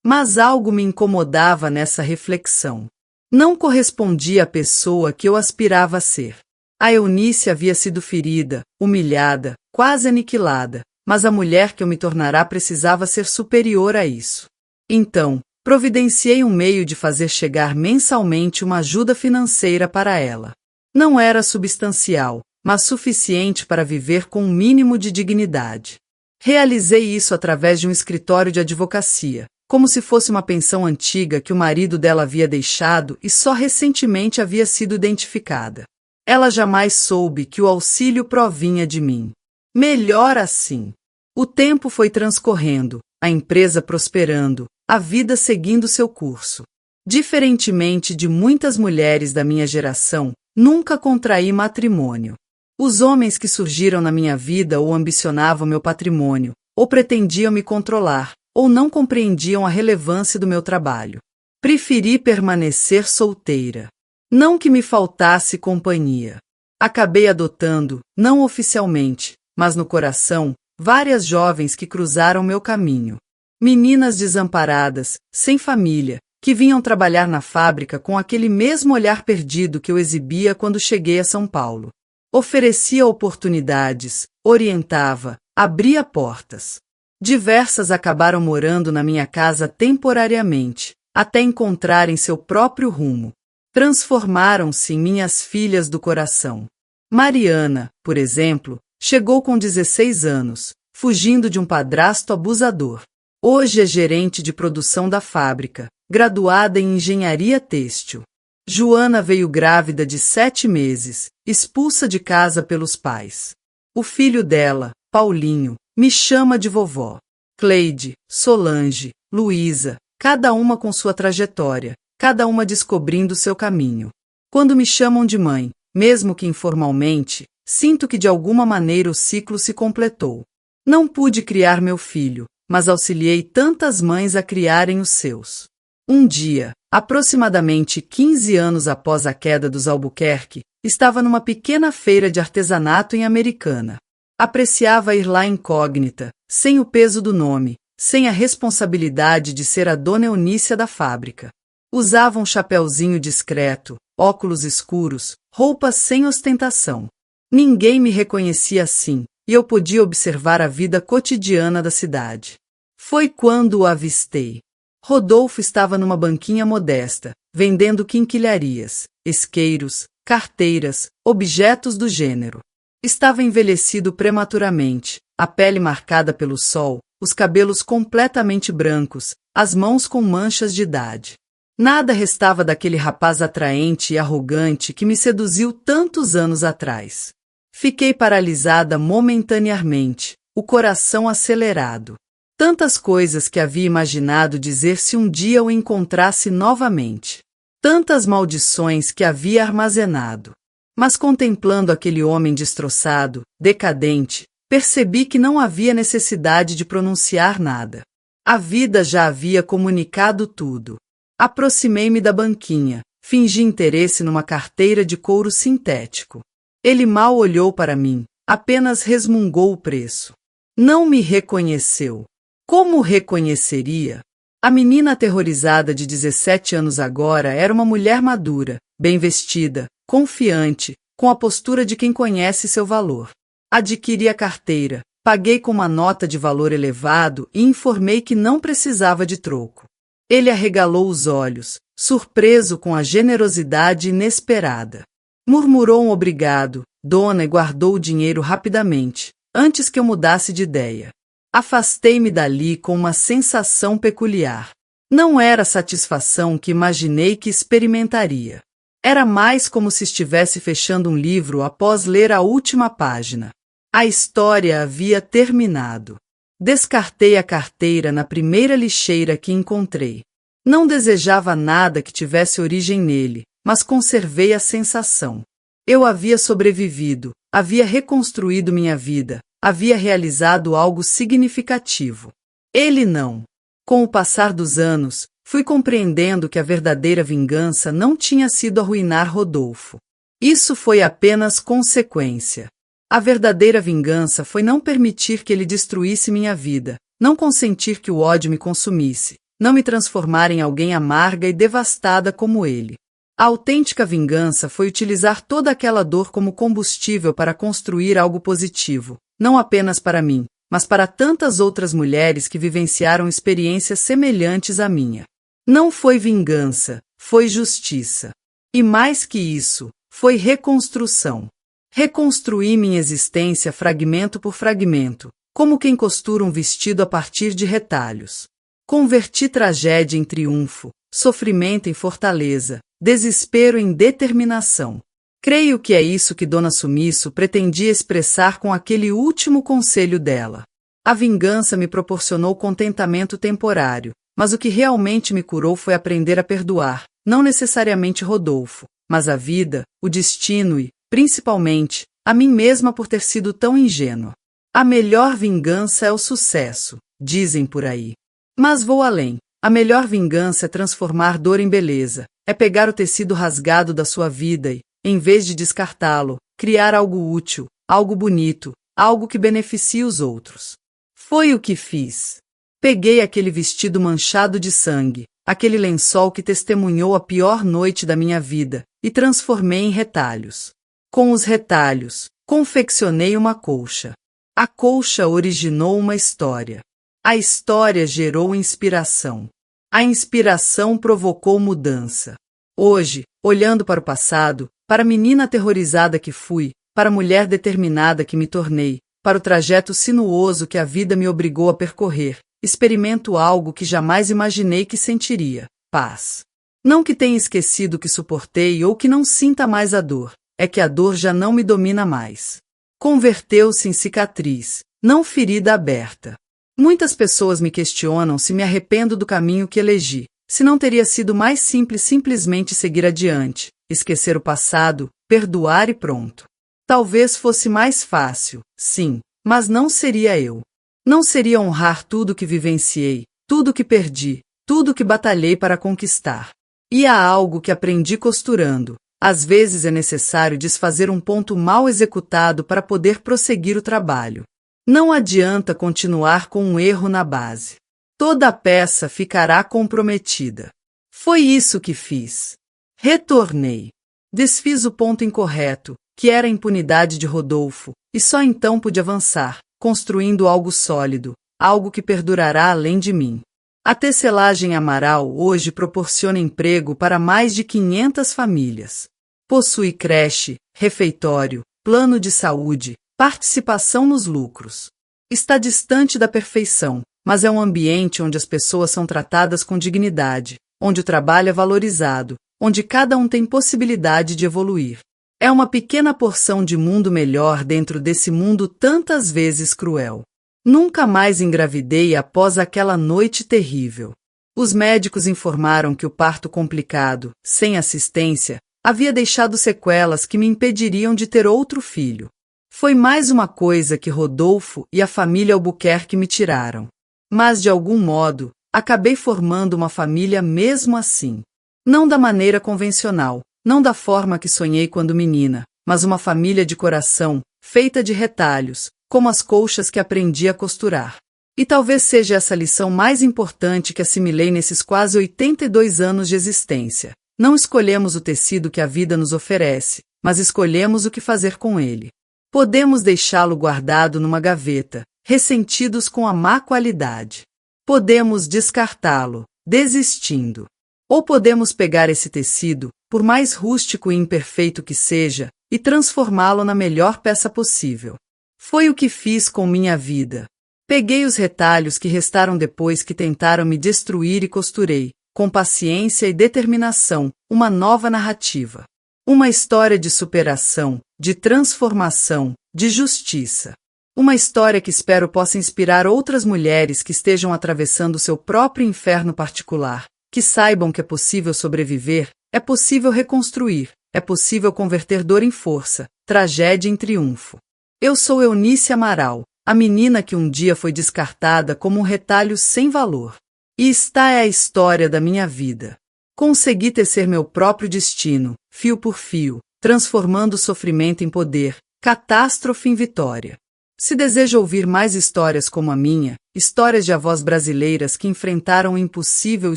A: Mas algo me incomodava nessa reflexão. Não correspondia à pessoa que eu aspirava a ser. A Eunice havia sido ferida, humilhada, quase aniquilada, mas a mulher que eu me tornará precisava ser superior a isso. Então, providenciei um meio de fazer chegar mensalmente uma ajuda financeira para ela. Não era substancial, mas suficiente para viver com um mínimo de dignidade. Realizei isso através de um escritório de advocacia, como se fosse uma pensão antiga que o marido dela havia deixado e só recentemente havia sido identificada. Ela jamais soube que o auxílio provinha de mim. Melhor assim. O tempo foi transcorrendo, a empresa prosperando, a vida seguindo seu curso. Diferentemente de muitas mulheres da minha geração, nunca contraí matrimônio. Os homens que surgiram na minha vida ou ambicionavam meu patrimônio, ou pretendiam me controlar, ou não compreendiam a relevância do meu trabalho. Preferi permanecer solteira. Não que me faltasse companhia. Acabei adotando, não oficialmente, mas no coração, várias jovens que cruzaram meu caminho. Meninas desamparadas, sem família, que vinham trabalhar na fábrica com aquele mesmo olhar perdido que eu exibia quando cheguei a São Paulo. Oferecia oportunidades, orientava, abria portas. Diversas acabaram morando na minha casa temporariamente, até encontrarem seu próprio rumo. Transformaram-se em minhas filhas do coração. Mariana, por exemplo, chegou com 16 anos, fugindo de um padrasto abusador. Hoje é gerente de produção da fábrica, graduada em engenharia têxtil. Joana veio grávida de 7 meses, expulsa de casa pelos pais. O filho dela, Paulinho, me chama de vovó. Cleide, Solange, Luísa, cada uma com sua trajetória, cada uma descobrindo seu caminho. Quando me chamam de mãe, mesmo que informalmente, sinto que de alguma maneira o ciclo se completou. Não pude criar meu filho, mas auxiliei tantas mães a criarem os seus. Um dia, aproximadamente 15 anos após a queda dos Albuquerque, estava numa pequena feira de artesanato em Americana. Apreciava ir lá incógnita, sem o peso do nome, sem a responsabilidade de ser a dona Eunícia da fábrica. Usava um chapeuzinho discreto, óculos escuros, roupas sem ostentação. Ninguém me reconhecia assim, e eu podia observar a vida cotidiana da cidade. Foi quando o avistei. Rodolfo estava numa banquinha modesta, vendendo quinquilharias, isqueiros, carteiras, objetos do gênero. Estava envelhecido prematuramente, a pele marcada pelo sol, os cabelos completamente brancos, as mãos com manchas de idade. Nada restava daquele rapaz atraente e arrogante que me seduziu tantos anos atrás. Fiquei paralisada momentaneamente, o coração acelerado. Tantas coisas que havia imaginado dizer se um dia o encontrasse novamente. Tantas maldições que havia armazenado. Mas contemplando aquele homem destroçado, decadente, percebi que não havia necessidade de pronunciar nada. A vida já havia comunicado tudo. Aproximei-me da banquinha, fingi interesse numa carteira de couro sintético. Ele mal olhou para mim, apenas resmungou o preço. Não me reconheceu. Como o reconheceria? A menina aterrorizada de 17 anos agora era uma mulher madura, bem vestida, confiante, com a postura de quem conhece seu valor. Adquiri a carteira, paguei com uma nota de valor elevado e informei que não precisava de troco. Ele arregalou os olhos, surpreso com a generosidade inesperada. Murmurou um obrigado, dona, e guardou o dinheiro rapidamente, antes que eu mudasse de ideia. Afastei-me dali com uma sensação peculiar. Não era a satisfação que imaginei que experimentaria. Era mais como se estivesse fechando um livro após ler a última página. A história havia terminado. Descartei a carteira na primeira lixeira que encontrei. Não desejava nada que tivesse origem nele, mas conservei a sensação. Eu havia sobrevivido, havia reconstruído minha vida, havia realizado algo significativo. Ele não. Com o passar dos anos, fui compreendendo que a verdadeira vingança não tinha sido arruinar Rodolfo. Isso foi apenas consequência. A verdadeira vingança foi não permitir que ele destruísse minha vida, não consentir que o ódio me consumisse, não me transformar em alguém amarga e devastada como ele. A autêntica vingança foi utilizar toda aquela dor como combustível para construir algo positivo, não apenas para mim, mas para tantas outras mulheres que vivenciaram experiências semelhantes à minha. Não foi vingança, foi justiça. E mais que isso, foi reconstrução. Reconstruí minha existência fragmento por fragmento, como quem costura um vestido a partir de retalhos. Converti tragédia em triunfo, sofrimento em fortaleza, desespero em determinação. Creio que é isso que Dona Sumiço pretendia expressar com aquele último conselho dela. A vingança me proporcionou contentamento temporário, mas o que realmente me curou foi aprender a perdoar, não necessariamente Rodolfo, mas a vida, o destino e, principalmente, a mim mesma por ter sido tão ingênua. A melhor vingança é o sucesso, dizem por aí. Mas vou além. A melhor vingança é transformar dor em beleza, é pegar o tecido rasgado da sua vida e, em vez de descartá-lo, criar algo útil, algo bonito, algo que beneficie os outros. Foi o que fiz. Peguei aquele vestido manchado de sangue, aquele lençol que testemunhou a pior noite da minha vida, e transformei em retalhos. Com os retalhos, confeccionei uma colcha. A colcha originou uma história. A história gerou inspiração. A inspiração provocou mudança. Hoje, olhando para o passado, para a menina aterrorizada que fui, para a mulher determinada que me tornei, para o trajeto sinuoso que a vida me obrigou a percorrer, experimento algo que jamais imaginei que sentiria: paz. Não que tenha esquecido que suportei ou que não sinta mais a dor, é que a dor já não me domina mais. Converteu-se em cicatriz, não ferida aberta. Muitas pessoas me questionam se me arrependo do caminho que elegi, se não teria sido mais simples simplesmente seguir adiante, esquecer o passado, perdoar e pronto. Talvez fosse mais fácil, sim, mas não seria eu. Não seria honrar tudo que vivenciei, tudo que perdi, tudo que batalhei para conquistar. E há algo que aprendi costurando. Às vezes é necessário desfazer um ponto mal executado para poder prosseguir o trabalho. Não adianta continuar com um erro na base. Toda a peça ficará comprometida. Foi isso que fiz. Retornei. Desfiz o ponto incorreto, que era a impunidade de Rodolfo, e só então pude avançar, construindo algo sólido, algo que perdurará além de mim. A tecelagem Amaral hoje proporciona emprego para mais de 500 famílias. Possui creche, refeitório, plano de saúde, participação nos lucros. Está distante da perfeição, mas é um ambiente onde as pessoas são tratadas com dignidade, onde o trabalho é valorizado, onde cada um tem possibilidade de evoluir. É uma pequena porção de mundo melhor dentro desse mundo tantas vezes cruel. Nunca mais engravidei após aquela noite terrível. Os médicos informaram que o parto complicado, sem assistência, havia deixado sequelas que me impediriam de ter outro filho. Foi mais uma coisa que Rodolfo e a família Albuquerque me tiraram. Mas, de algum modo, acabei formando uma família mesmo assim. Não da maneira convencional, não da forma que sonhei quando menina, mas uma família de coração, feita de retalhos, como as colchas que aprendi a costurar. E talvez seja essa lição mais importante que assimilei nesses quase 82 anos de existência. Não escolhemos o tecido que a vida nos oferece, mas escolhemos o que fazer com ele. Podemos deixá-lo guardado numa gaveta, ressentidos com a má qualidade. Podemos descartá-lo, desistindo. Ou podemos pegar esse tecido, por mais rústico e imperfeito que seja, e transformá-lo na melhor peça possível. Foi o que fiz com minha vida. Peguei os retalhos que restaram depois que tentaram me destruir e costurei, com paciência e determinação, uma nova narrativa. Uma história de superação, de transformação, de justiça. Uma história que espero possa inspirar outras mulheres que estejam atravessando seu próprio inferno particular, que saibam que é possível sobreviver, é possível reconstruir, é possível converter dor em força, tragédia em triunfo. Eu sou Eunice Amaral, a menina que um dia foi descartada como um retalho sem valor. E esta é a história da minha vida. Consegui tecer meu próprio destino, fio por fio, transformando o sofrimento em poder, catástrofe em vitória. Se deseja ouvir mais histórias como a minha, histórias de avós brasileiras que enfrentaram o impossível e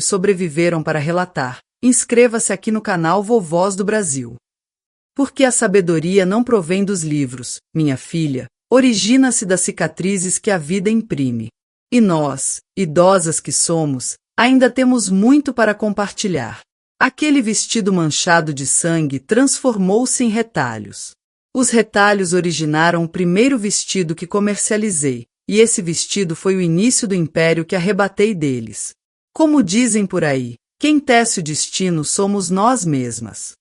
A: sobreviveram para relatar, inscreva-se aqui no canal Vovós do Brasil. Porque a sabedoria não provém dos livros, minha filha, origina-se das cicatrizes que a vida imprime. E nós, idosas que somos, ainda temos muito para compartilhar. Aquele vestido manchado de sangue transformou-se em retalhos. Os retalhos originaram o primeiro vestido que comercializei, e esse vestido foi o início do império que arrebatei deles. Como dizem por aí, quem tece o destino somos nós mesmas.